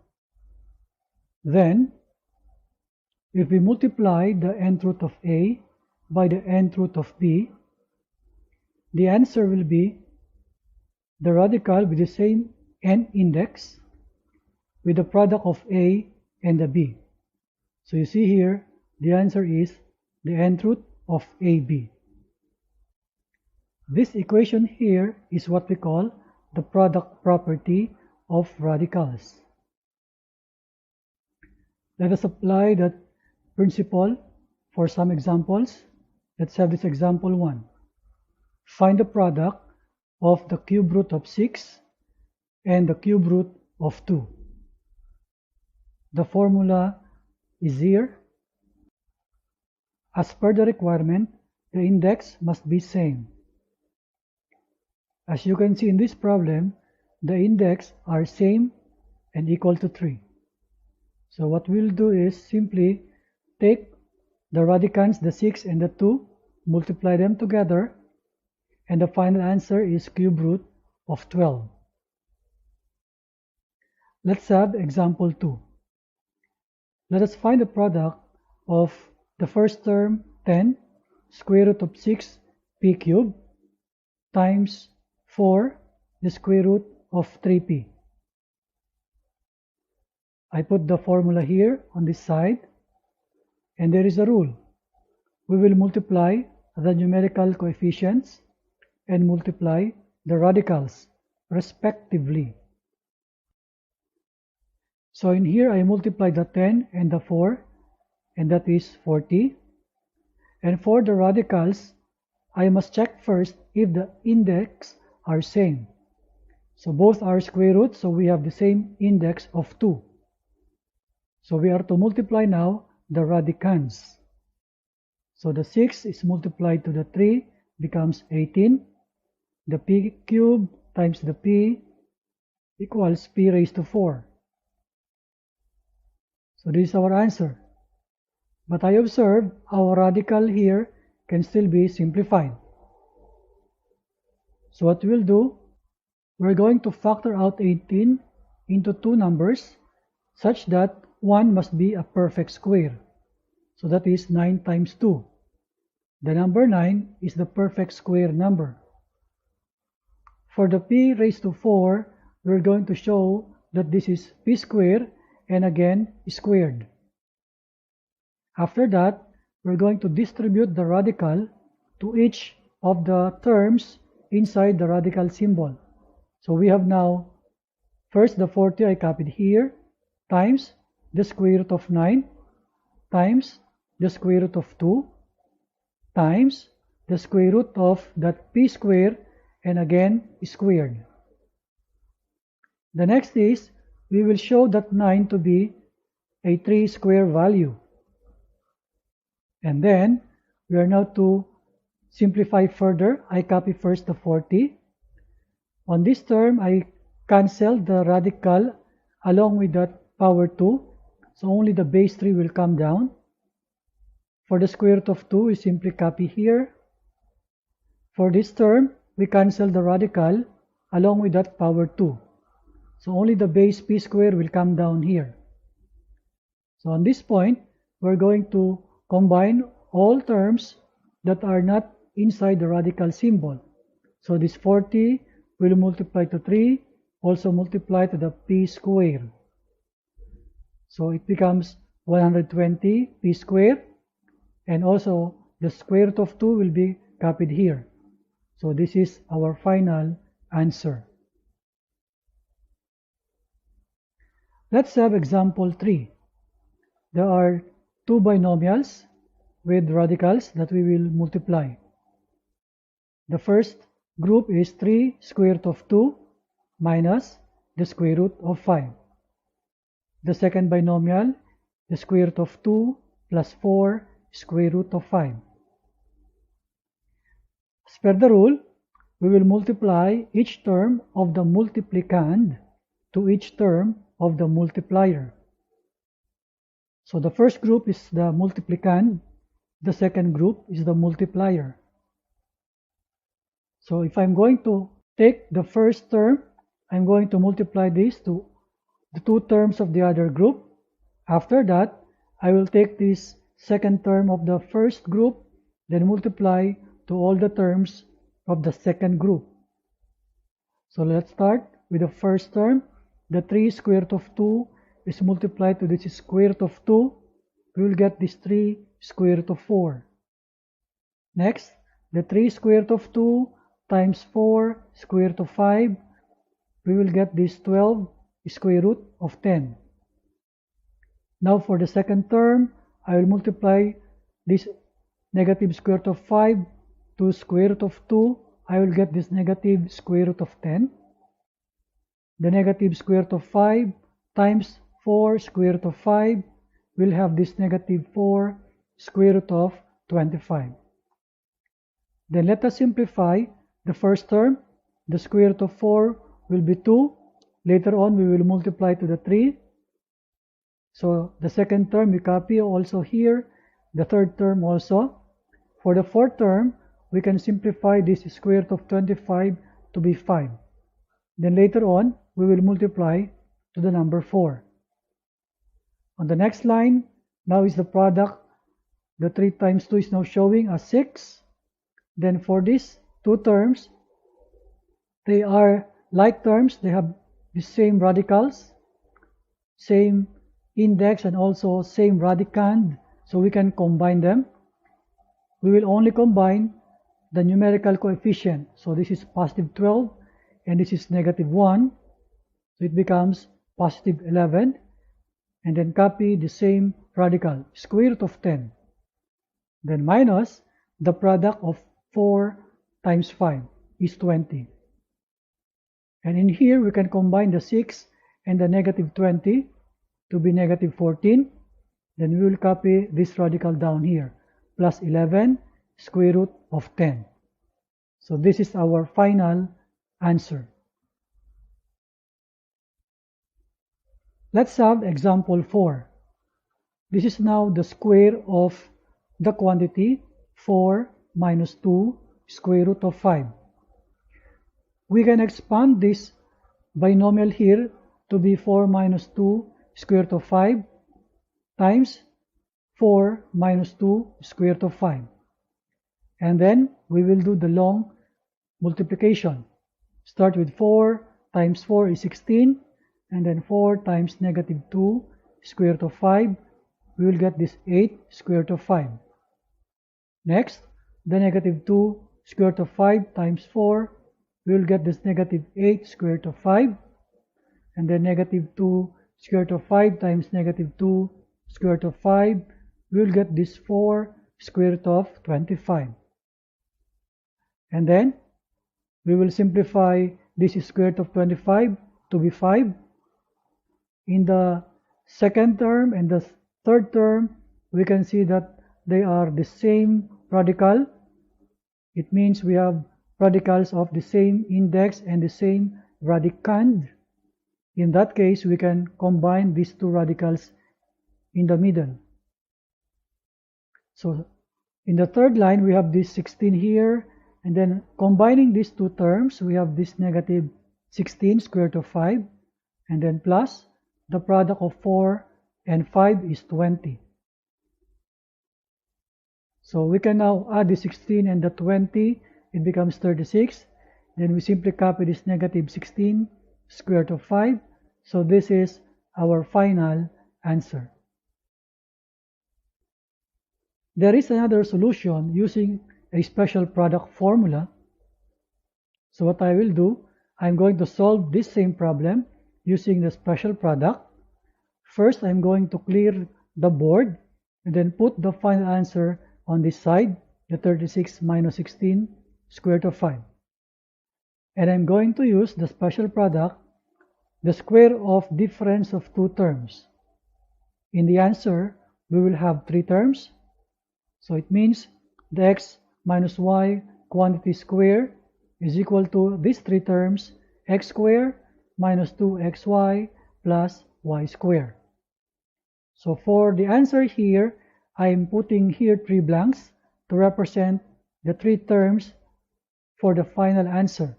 Then, if we multiply the nth root of a by the nth root of b, the answer will be the radical with the same n index with the product of a and the b. So you see here, the answer is the nth root of ab. This equation here is what we call the product property of radicals. Let us apply that principle for some examples. Let's have this example 1. Find the product of the cube root of 6 and the cube root of 2. The formula is here. As per the requirement, the index must be same. As you can see in this problem, the index are same and equal to 3. So what we'll do is simply take the radicands, the 6 and the 2, multiply them together, and the final answer is cube root of 12. Let's have example 2. Let us find the product of the first term 10 square root of 6 p cubed times 4 the square root of 3p. I put the formula here on this side, and there is a rule. We will multiply the numerical coefficients and multiply the radicals respectively. So in here I multiply the 10 and the 4, and that is 40. And for the radicals, I must check first if the index are same. So both are square roots, so we have the same index of 2. So we are to multiply now the radicands. So the 6 is multiplied to the 3 becomes 18. The p cubed times the p equals p raised to 4. So this is our answer. But I observe our radical here can still be simplified. So what we'll do, we're going to factor out 18 into two numbers such that one must be a perfect square. So that is 9 times 2. The number 9 is the perfect square number. For the p raised to 4, we're going to show that this is p squared and again squared. After that, we're going to distribute the radical to each of the terms inside the radical symbol. So we have now, first the 40 I copied here, times the square root of 9, times the square root of 2, times the square root of that p squared and again squared. The next is, we will show that 9 to be a 3 square value. And then, we are now to simplify further. I copy first the 40. On this term, I cancel the radical along with that power 2. So only the base 3 will come down. For the square root of 2, we simply copy here. For this term, we cancel the radical along with that power 2. So only the base p squared will come down here. So on this point, we're going to combine all terms that are not inside the radical symbol. So this 40 will multiply to 3, also multiply to the p squared. So it becomes 120 p squared, and also the square root of 2 will be copied here. So this is our final answer. Let's have example 3. There are two binomials with radicals that we will multiply. The first group is 3 square root of 2 minus the square root of 5. The second binomial, the square root of 2 plus 4 square root of 5. As per the rule, we will multiply each term of the multiplicand to each term of the multiplier. So the first group is the multiplicand, the second group is the multiplier. So if I'm going to take the first term, I'm going to multiply this to the two terms of the other group. After that, I will take this second term of the first group, then multiply to all the terms of the second group. So let's start with the first term. The 3 square root of 2 is multiplied to this square root of 2. We will get this 3 square root of 4. Next, the 3 square root of 2 times 4 square root of 5. We will get this 12 square root of 10. Now for the second term, I will multiply this negative square root of 5 to square root of 2. I will get this negative square root of 10. The negative square root of 5 times 4 square root of 5 will have this negative 4 square root of 25. Then let us simplify the first term. The square root of 4 will be 2. Later on we will multiply to the 3. So the second term we copy also here, the third term also. For the fourth term, we can simplify this square root of 25 to be 5. Then later on, we will multiply to the number 4. On the next line, now is the product. The 3 times 2 is now showing as 6. Then for these two terms, they are like terms. They have the same radicals, same index, and also same radicand. So we can combine them. We will only combine the numerical coefficient. So this is positive 12 and this is negative 1. So it becomes positive 11. And then copy the same radical, square root of 10. Then minus the product of 4 times 5 is 20. And in here we can combine the 6 and the negative 20 to be negative 14. Then we will copy this radical down here, plus 11 square root of 10. So this is our final answer. Let's have example 4. This is now the square of the quantity 4 minus 2 square root of 5. We can expand this binomial here to be 4 minus 2 square root of 5 times 4 minus 2 square root of 5. And then we will do the long multiplication. Start with 4 times 4 is 16, and then 4 times negative 2 square root of 5. We will get this 8 square root of 5. Next, the negative 2 square root of 5 times 4. We will get this negative 8 square root of 5. And then negative 2 square root of 5 times negative 2 square root of 5. We will get this 4 square root of 25. And then we will simplify this square root of 25 to be 5. In the second term and the third term, we can see that they are the same radical. It means we have radicals of the same index and the same radicand. In that case, we can combine these two radicals in the middle. So in the third line, we have this 16 here, and then combining these two terms, we have this negative 16 square root of 5, and then plus the product of 4 and 5 is 20. So we can now add the 16 and the 20, it becomes 36. Then we simply copy this negative 16 square root of 5. So this is our final answer. There is another solution using a special product formula. So what I will do, I'm going to solve this same problem using the special product. First, I'm going to clear the board and then put the final answer on this side, the 36 minus 16 square root of 5. And I'm going to use the special product, the square of difference of two terms. In the answer, we will have 3 terms. So it means the x minus y quantity square is equal to these 3 terms, x squared minus 2xy plus y squared. So for the answer here, I am putting here 3 blanks to represent the 3 terms for the final answer.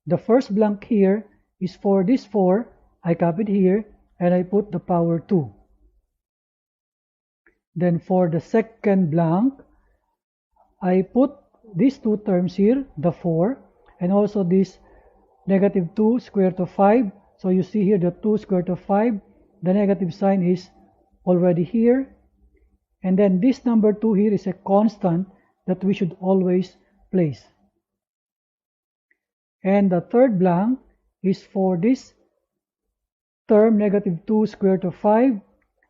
The first blank here is for this 4, I copied here and I put the power 2. Then for the second blank, I put these 2 terms here, the 4, and also this negative 2 square root of 5. So you see here the 2 square root of 5, the negative sign is already here. And then this number 2 here is a constant that we should always place. And the third blank is for this term negative 2 square root of 5,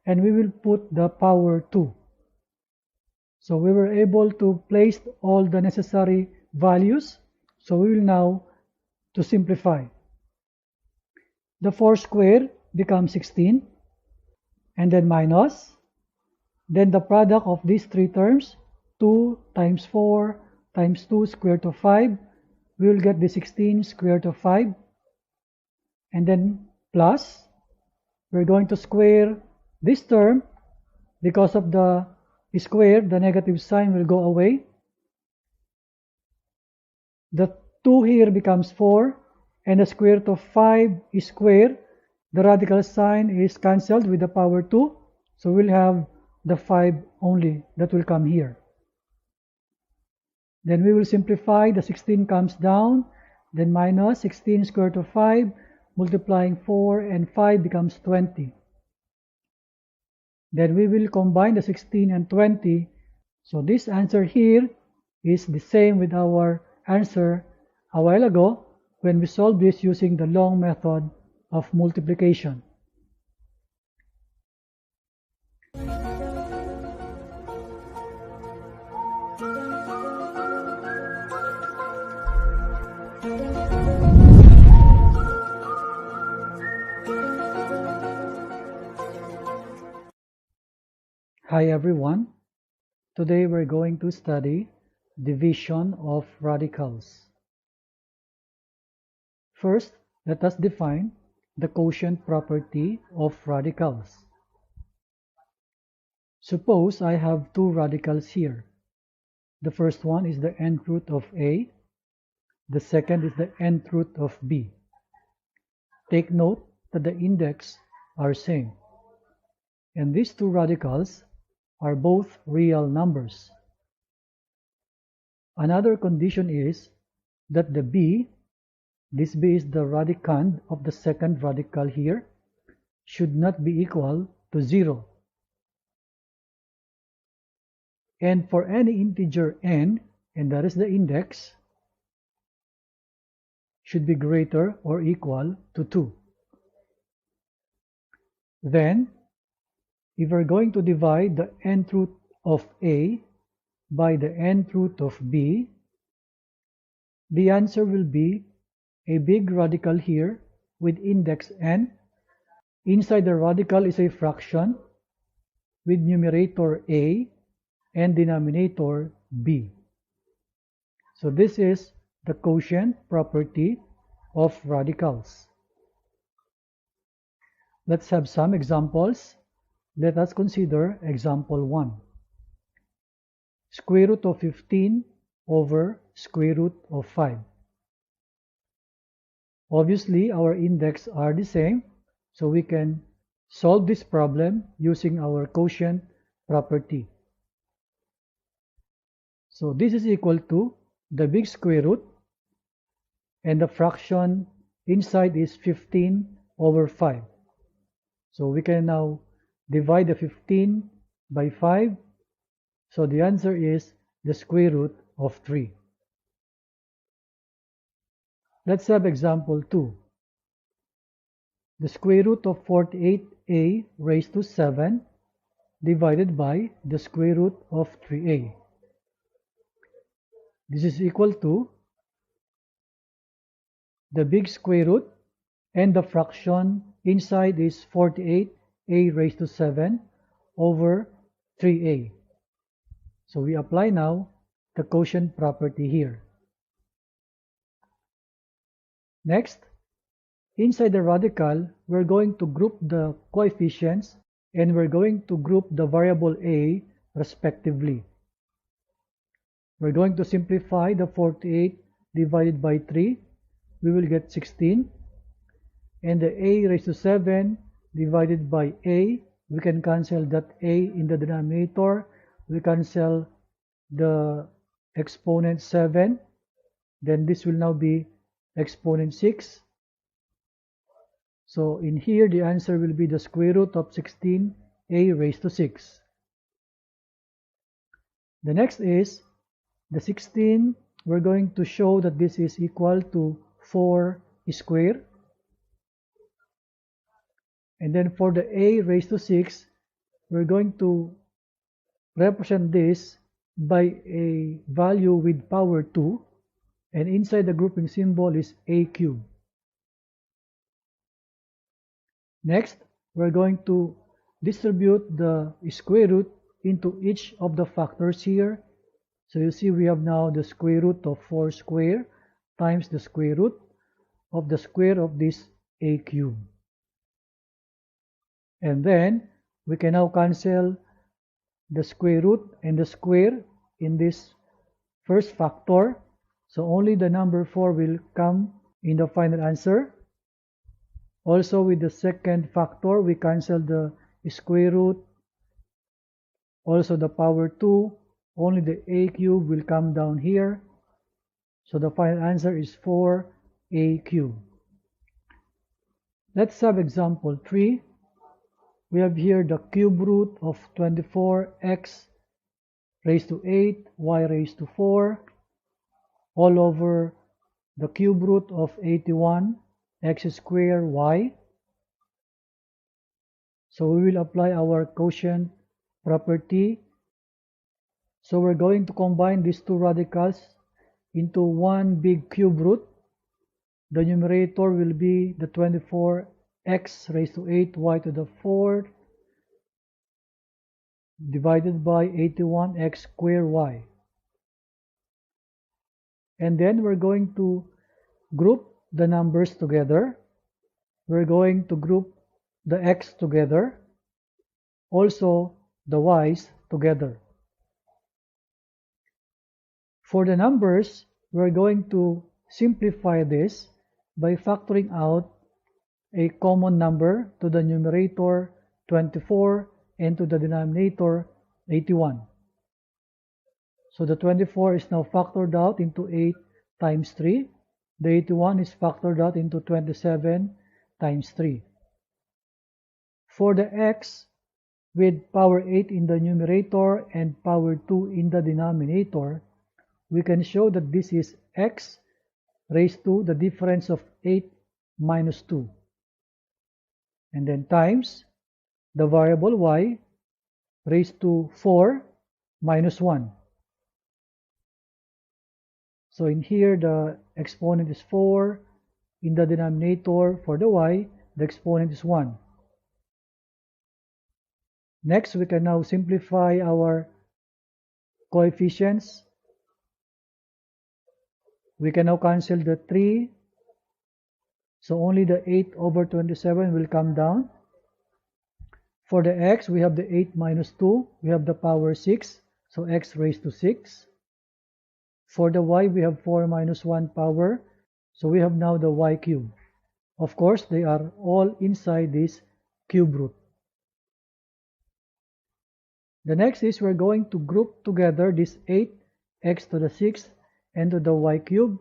and we will put the power 2. So we were able to place all the necessary values. So we will now to simplify. The 4 squared becomes 16, and then minus. Then the product of these 3 terms, 2 times 4 times 2 square root of 5, we will get the 16 square root of 5. And then plus, we're going to square this term. Because of the square, the negative sign will go away. The 2 here becomes 4, and the square root of 5 is square. The radical sign is cancelled with the power 2, so we'll have the 5 only that will come here. Then we will simplify, the 16 comes down, then minus 16 square root of 5, multiplying 4 and 5 becomes 20. Then we will combine the 16 and 20, so this answer here is the same with our answer a while ago when we solved this using the long method of multiplication. Hi everyone, today we're going to study division of radicals. First, let us define the quotient property of radicals. Suppose I have 2 radicals here. The first one is the nth root of A, the second is the nth root of B. Take note that the index are same, and these 2 radicals are both real numbers. Another condition is that the b, this b is the radicand of the second radical here, should not be equal to 0. And for any integer n, and that is the index, should be greater or equal to 2. Then, if we're going to divide the nth root of A by the nth root of B, the answer will be a big radical here with index n. Inside the radical is a fraction with numerator A and denominator B. So this is the quotient property of radicals. Let's have some examples. Let us consider example 1. Square root of 15 over square root of 5. Obviously, our index are the same, so we can solve this problem using our quotient property. So this is equal to the big square root, and the fraction inside is 15 over 5. So we can now divide the 15 by 5, so the answer is the square root of 3. Let's have example 2. The square root of 48a raised to 7 divided by the square root of 3a. This is equal to the big square root, and the fraction inside is 48a raised to 7 over 3a. So we apply now the quotient property here. Next, inside the radical, we're going to group the coefficients and we're going to group the variable a respectively. We're going to simplify the 48 divided by 3. We will get 16. And the a raised to 7 divided by a, we can cancel that a in the denominator. We cancel the exponent 7. Then this will now be exponent 6. So in here, the answer will be the square root of 16a raised to 6. The next is the 16. We're going to show that this is equal to 4 squared. And then for the a raised to 6, we're going to represent this by a value with power 2. And inside the grouping symbol is a cubed. Next, we're going to distribute the square root into each of the factors here. So you see we have now the square root of 4 squared times the square root of the square of this a cubed. And then we can now cancel the square root and the square in this first factor. So only the number 4 will come in the final answer. Also with the second factor, we cancel the square root, also the power 2, only the a cubed will come down here. So the final answer is 4a cubed. Let's have example 3. We have here the cube root of 24x raised to 8, y raised to 4, all over the cube root of 81, x squared y. So we will apply our quotient property. So we're going to combine these two radicals into one big cube root. The numerator will be the 24x raised to 8 y to the 4th divided by 81x squared y. And then we're going to group the numbers together. We're going to group the x together, also the y's together. For the numbers, we're going to simplify this by factoring out a common number to the numerator 24 and to the denominator 81. So the 24 is now factored out into 8 times 3. The 81 is factored out into 27 times 3. For the x, with power 8 in the numerator and power 2 in the denominator, we can show that this is x raised to the difference of 8 minus 2. And then times the variable y raised to 4 minus 1. So in here the exponent is 4. In the denominator for the y, the exponent is 1. Next, we can now simplify our coefficients. We can now cancel the 3. So only the 8 over 27 will come down. For the x, we have the 8 minus 2. We have the power 6. So x raised to 6. For the y, we have 4 minus 1 power. So we have now the y cubed. Of course, they are all inside this cube root. The next is we're going to group together this 8x to the 6th and to the y cubed.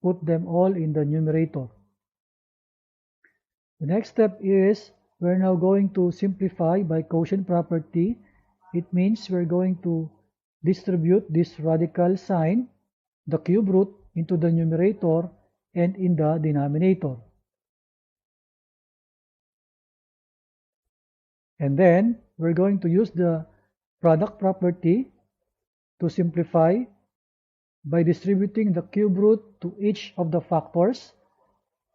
Put them all in the numerator. The next step is we're now going to simplify by quotient property. It means we're going to distribute this radical sign, the cube root, into the numerator and in the denominator. And then we're going to use the product property to simplify by distributing the cube root to each of the factors.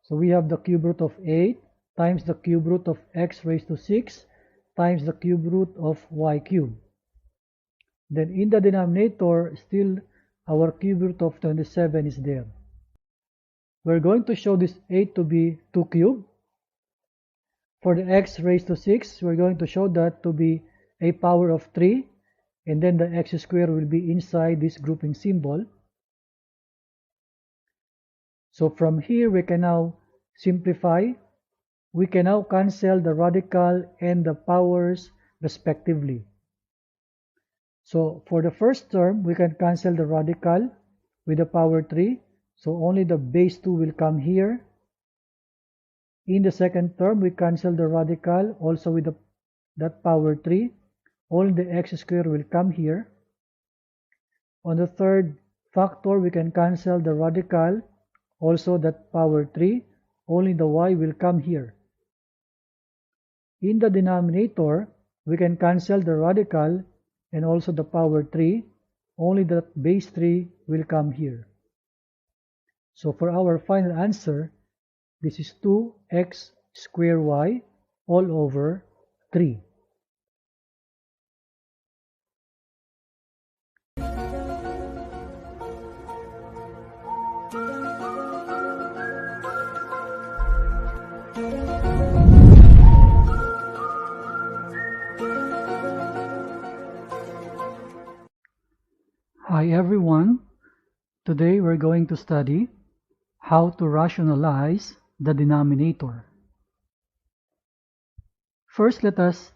So we have the cube root of 8 times the cube root of x raised to 6 times the cube root of y cubed. Then in the denominator, still our cube root of 27 is there. We're going to show this 8 to be 2 cubed. for the x raised to 6, we're going to show that to be a power of 3, and then the x squared will be inside this grouping symbol. So from here we can now simplify. We can now cancel the radical and the powers respectively. So for the first term, we can cancel the radical with the power 3. So only the base 2 will come here. In the second term, we cancel the radical also with that power 3. Only the x squared will come here. On the third factor, we can cancel the radical, also that power 3. Only the y will come here. In the denominator, we can cancel the radical and also the power 3. Only the base 3 will come here. So for our final answer, this is 2x squared y all over 3. Hi everyone, today we're going to study how to rationalize the denominator. First, let us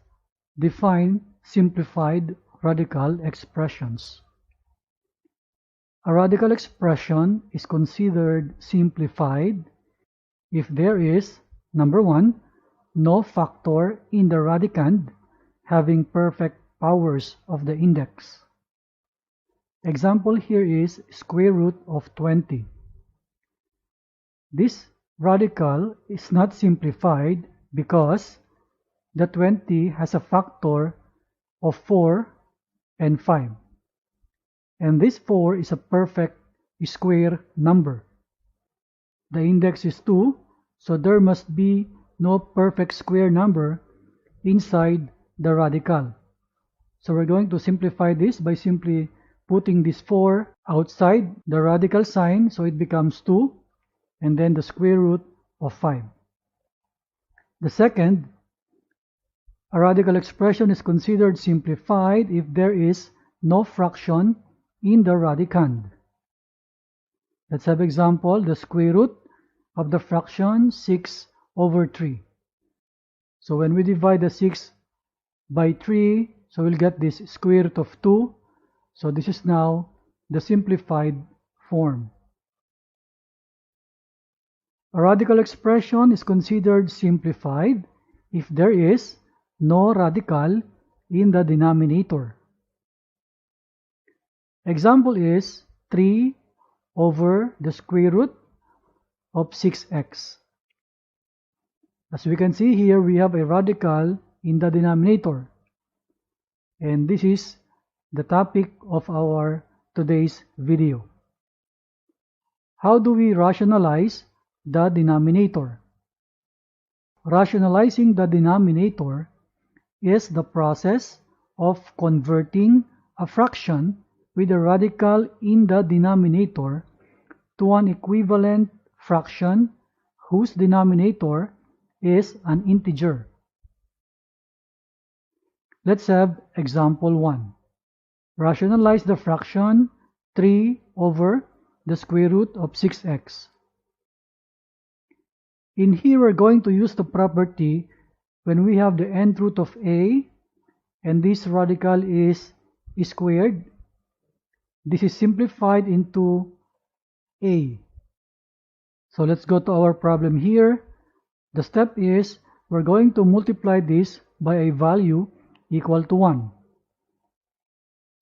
define simplified radical expressions. A radical expression is considered simplified if there is, number 1, no factor in the radicand having perfect powers of the index. Example here is square root of 20. This radical is not simplified because the 20 has a factor of 4 and 5. And this 4 is a perfect square number. The index is 2, so there must be no perfect square number inside the radical. So we're going to simplify this by simply putting this 4 outside the radical sign, so it becomes 2, and then the square root of 5. The second, a radical expression is considered simplified if there is no fraction in the radicand. Let's have example, the square root of the fraction 6 over 3. So when we divide the 6 by 3, so we'll get this square root of 2. So this is now the simplified form. A radical expression is considered simplified if there is no radical in the denominator. Example is 3 over the square root of 6x. As we can see here, we have a radical in the denominator. And this is the topic of our today's video. How do we rationalize the denominator? Rationalizing the denominator is the process of converting a fraction with a radical in the denominator to an equivalent fraction whose denominator is an integer. Let's have example 1. Rationalize the fraction 3 over the square root of 6x. In here, we're going to use the property when we have the nth root of a and this radical is squared. This is simplified into a. So let's go to our problem here. The step is we're going to multiply this by a value equal to 1.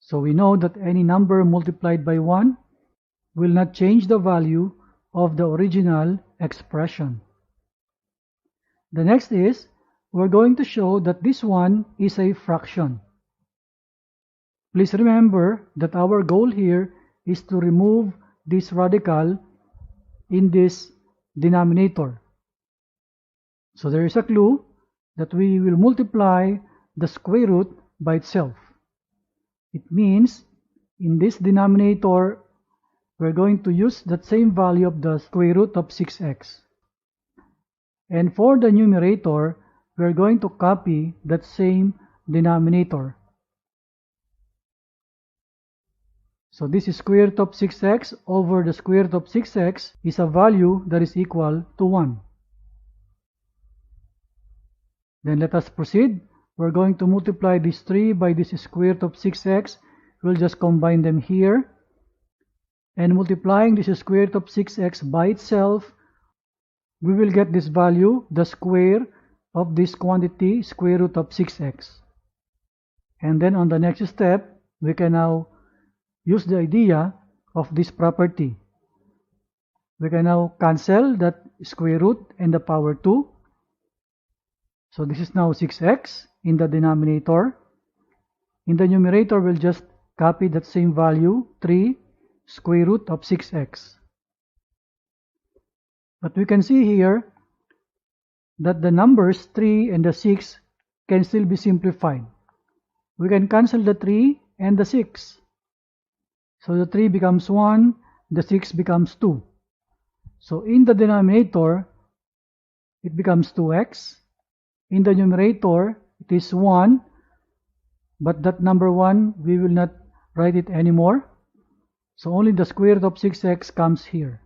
So we know that any number multiplied by 1 will not change the value of the original expression. The next is, we're going to show that this one is a fraction. Please remember that our goal here is to remove this radical in this denominator. So there is a clue that we will multiply the square root by itself. It means in this denominator, we're going to use that same value of the square root of 6x. And for the numerator, we're going to copy that same denominator. So this is square root of 6x over the square root of 6x is a value that is equal to 1. Then let us proceed. We're going to multiply this 3 by this square root of 6x. We'll just combine them here. And multiplying this square root of 6x by itself, we will get this value, the square of this quantity, square root of 6x. And then on the next step, we can now use the idea of this property. We can now cancel that square root and the power 2. So this is now 6x in the denominator. In the numerator, we'll just copy that same value, 3 square root of 6x. But we can see here that the numbers 3 and the 6 can still be simplified. We can cancel the 3 and the 6. So the 3 becomes 1, the 6 becomes 2. So in the denominator, it becomes 2x. In the numerator, it is 1, but that number 1, we will not write it anymore. So only the square root of 6x comes here.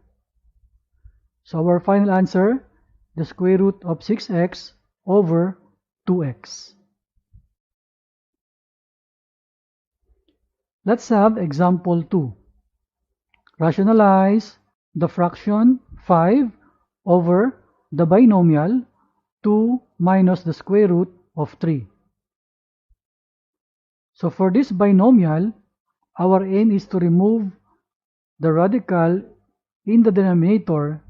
So our final answer, the square root of 6x over 2x. Let's have example 2. Rationalize the fraction 5 over the binomial 2 minus the square root of 3. So for this binomial, our aim is to remove the radical in the denominator.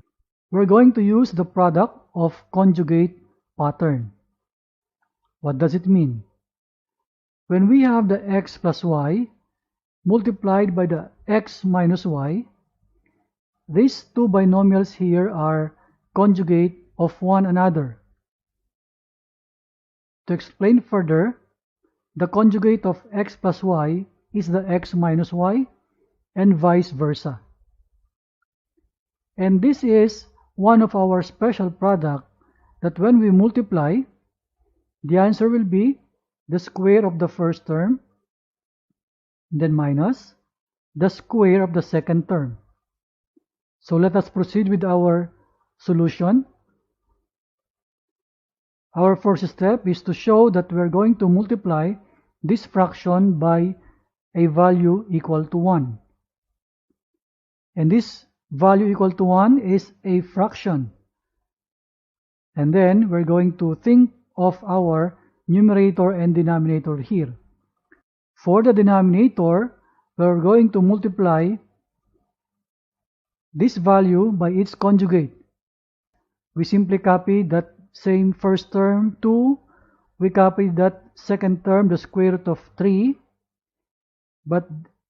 We're going to use the product of conjugate pattern. What does it mean? When we have the x plus y multiplied by the x minus y, these two binomials here are conjugate of one another. To explain further, the conjugate of x plus y is the x minus y and vice versa. And this is one of our special product that when we multiply, the answer will be the square of the first term, then minus the square of the second term. So let us proceed with our solution. Our first step is to show that we are going to multiply this fraction by a value equal to 1. And this value equal to 1 is a fraction. And then we're going to think of our numerator and denominator here. For the denominator, we're going to multiply this value by its conjugate. We simply copy that same first term 2, we copy that second term, the square root of 3, but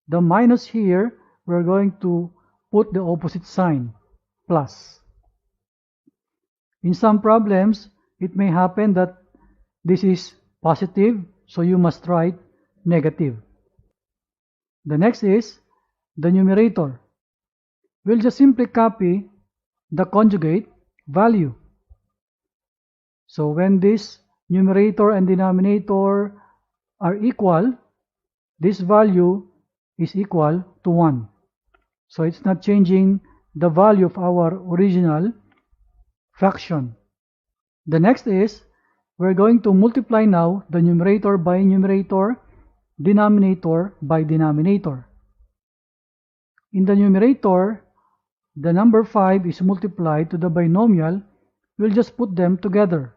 the minus here, we're going to put the opposite sign, plus. In some problems, it may happen that this is positive, so you must write negative. The next is the numerator. We'll just simply copy the conjugate value. So when this numerator and denominator are equal, this value is equal to 1. So it's not changing the value of our original fraction. The next is, we're going to multiply now the numerator by numerator, denominator by denominator. In the numerator, the number 5 is multiplied to the binomial. We'll just put them together.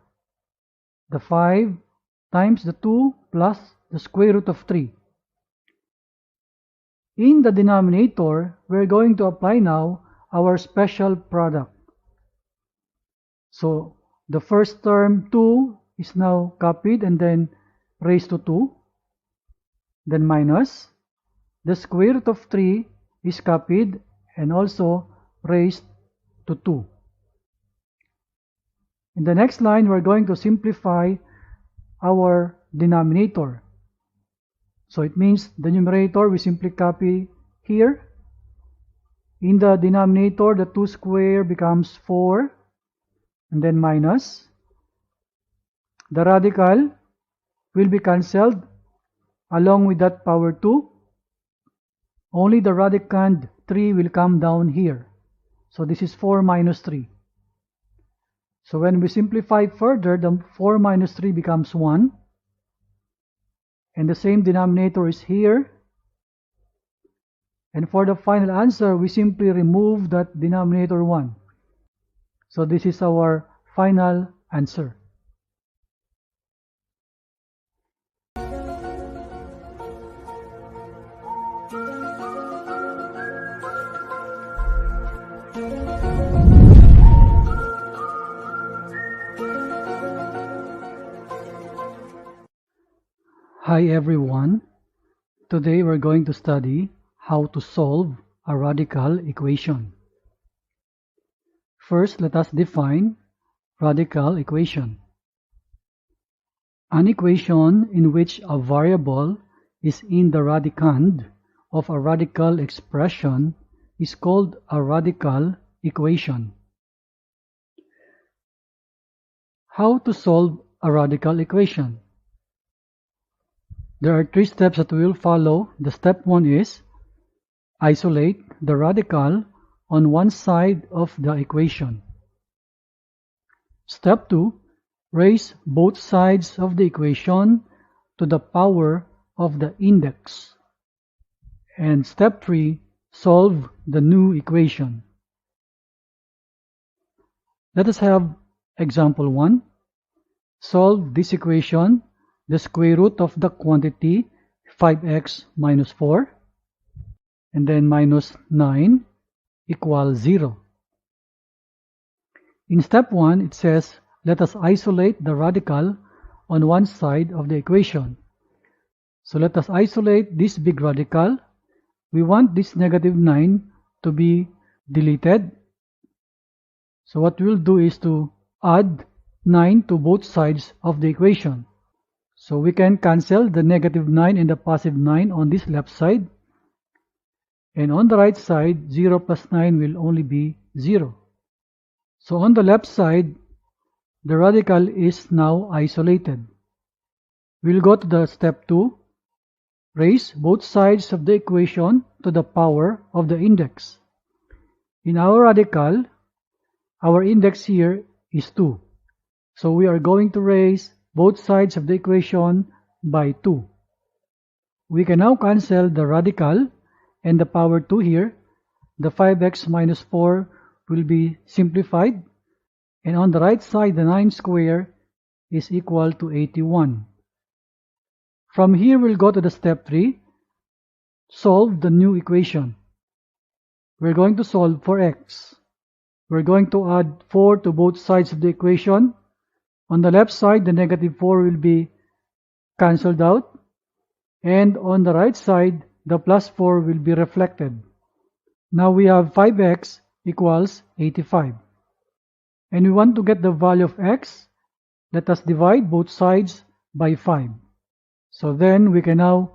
The 5 times the 2 plus the square root of 3. In the denominator, we're going to apply now our special product. So the first term 2 is now copied and then raised to 2. Then minus the square root of 3 is copied and also raised to 2. In the next line, we're going to simplify our denominator. So it means the numerator we simply copy here. In the denominator, the 2 square becomes 4, and then minus the radical will be cancelled along with that power 2. Only the radicand 3 will come down here. So this is 4 minus 3. So when we simplify further, the 4 minus 3 becomes 1. And the same denominator is here. And for the final answer, we simply remove that denominator 1. So this is our final answer. Hi everyone. Today we're going to study how to solve a radical equation. First, let us define radical equation. An equation in which a variable is in the radicand of a radical expression is called a radical equation. How to solve a radical equation? There are 3 steps that we will follow. The step 1 is isolate the radical on one side of the equation. Step 2, raise both sides of the equation to the power of the index. And step 3, solve the new equation. Let us have example 1. Solve this equation. The square root of the quantity 5x minus 4 and then minus 9 equals 0. In step 1, it says, let us isolate the radical on one side of the equation. So let us isolate this big radical. We want this negative 9 to be deleted. So what we'll do is to add 9 to both sides of the equation. So we can cancel the negative 9 and the positive 9 on this left side. And on the right side, 0 plus 9 will only be 0. So on the left side, the radical is now isolated. We'll go to the step 2. Raise both sides of the equation to the power of the index. In our radical, our index here is 2. So we are going to raise both sides of the equation by 2. We can now cancel the radical and the power 2 here. The 5x minus 4 will be simplified. And on the right side, the 9 square is equal to 81. From here, we'll go to the step 3. Solve the new equation. We're going to solve for x. We're going to add 4 to both sides of the equation. On the left side, the negative 4 will be cancelled out. And on the right side, the plus 4 will be reflected. Now we have 5x equals 85. And we want to get the value of x. Let us divide both sides by 5. So then we can now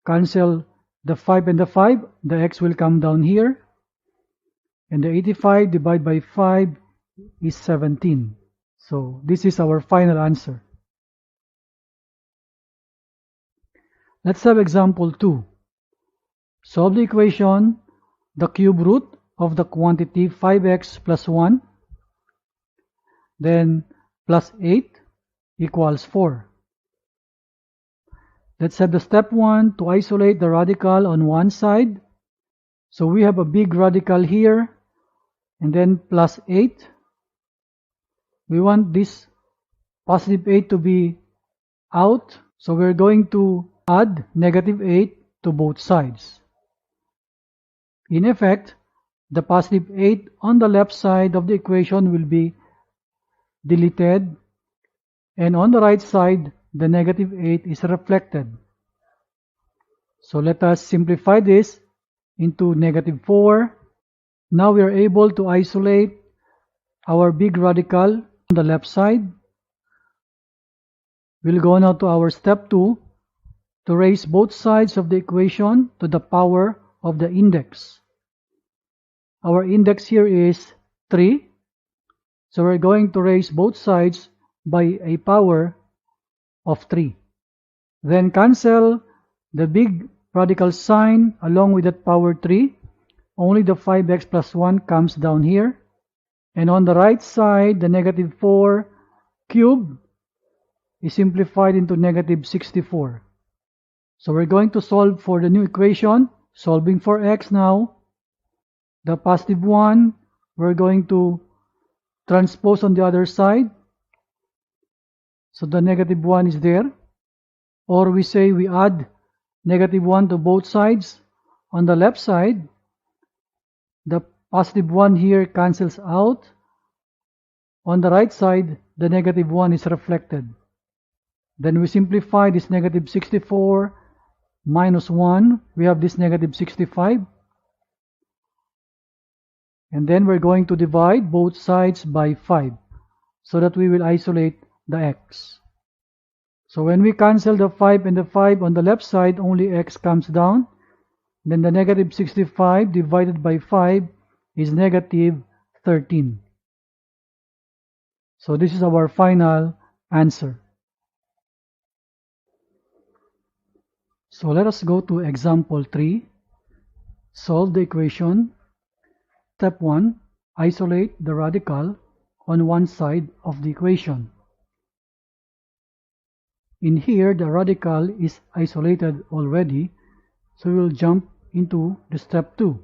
cancel the 5 and the 5. The x will come down here. And the 85 divided by 5 is 17. So this is our final answer. Let's have example 2. Solve the equation, the cube root of the quantity 5x plus 1, then plus 8 equals 4. Let's have the step 1 to isolate the radical on one side. So we have a big radical here, and then plus 8. We want this positive 8 to be out, so we're going to add negative 8 to both sides. In effect, the positive 8 on the left side of the equation will be deleted, and on the right side, the negative 8 is reflected. So let us simplify this into negative 4. Now we are able to isolate our big radical on the left side. We'll go now to our step 2 to raise both sides of the equation to the power of the index. Our index here is 3. So we're going to raise both sides by a power of 3. Then cancel the big radical sign along with that power 3. Only the 5x plus 1 comes down here. And on the right side, the negative 4 cubed is simplified into negative 64. So we're going to solve for the new equation, solving for x now. The positive 1, we're going to transpose on the other side. So the negative 1 is there. Or we say we add negative 1 to both sides. On the left side, the positive 1 here cancels out. On the right side, the negative 1 is reflected. Then we simplify this negative 64 minus 1. We have this negative 65. And then we're going to divide both sides by 5 so that we will isolate the x. So when we cancel the 5 and the 5 on the left side, only x comes down. Then the negative 65 divided by 5 is negative 13. So this is our final answer. So let us go to example 3. Solve the equation. Step 1. Isolate the radical on one side of the equation. In here, the radical is isolated already, so we will jump into the step 2.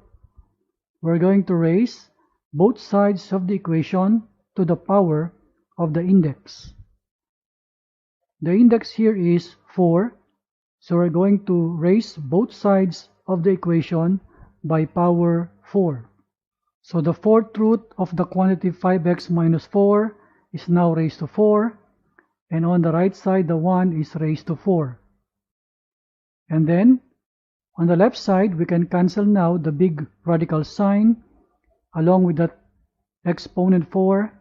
We're going to raise both sides of the equation to the power of the index. The index here is 4, so we're going to raise both sides of the equation by power 4. So the fourth root of the quantity 5x minus 4 is now raised to 4, and on the right side the 1 is raised to 4. And then on the left side we can cancel now the big radical sign along with that exponent 4.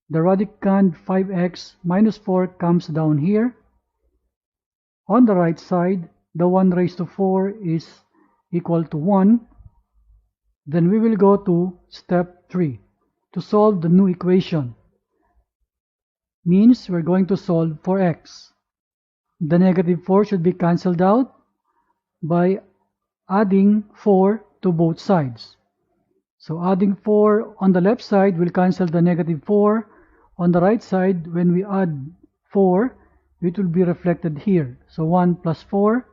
The radicand 5x minus 4 comes down here. On the right side, the 1 raised to 4 is equal to 1. Then we will go to step 3 to solve the new equation. Means we're going to solve for x. The negative 4 should be cancelled out by adding 4 to both sides. So adding 4 on the left side will cancel the negative 4. On the right side, when we add 4, it will be reflected here. So 1 plus 4.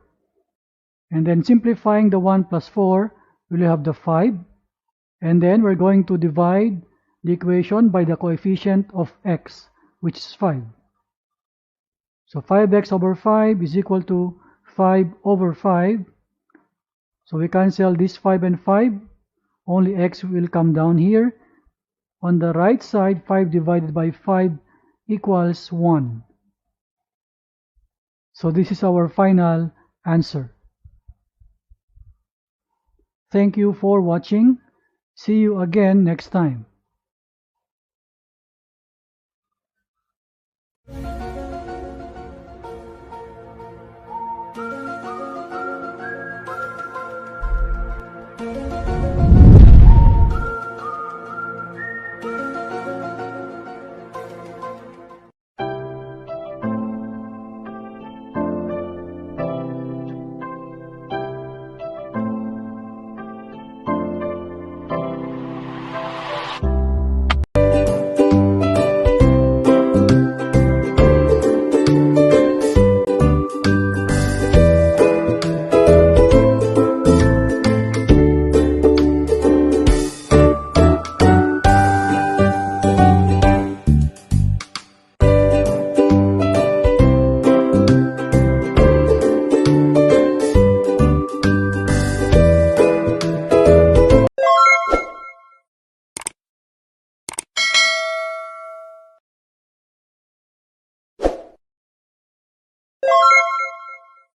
And then simplifying the 1 plus 4, we'll have the 5. And then we're going to divide the equation by the coefficient of x, which is 5. So 5x over 5 is equal to 5 over 5. So we cancel this 5 and 5. Only x will come down here. On the right side, 5 divided by 5 equals 1. So this is our final answer. Thank you for watching. See you again next time.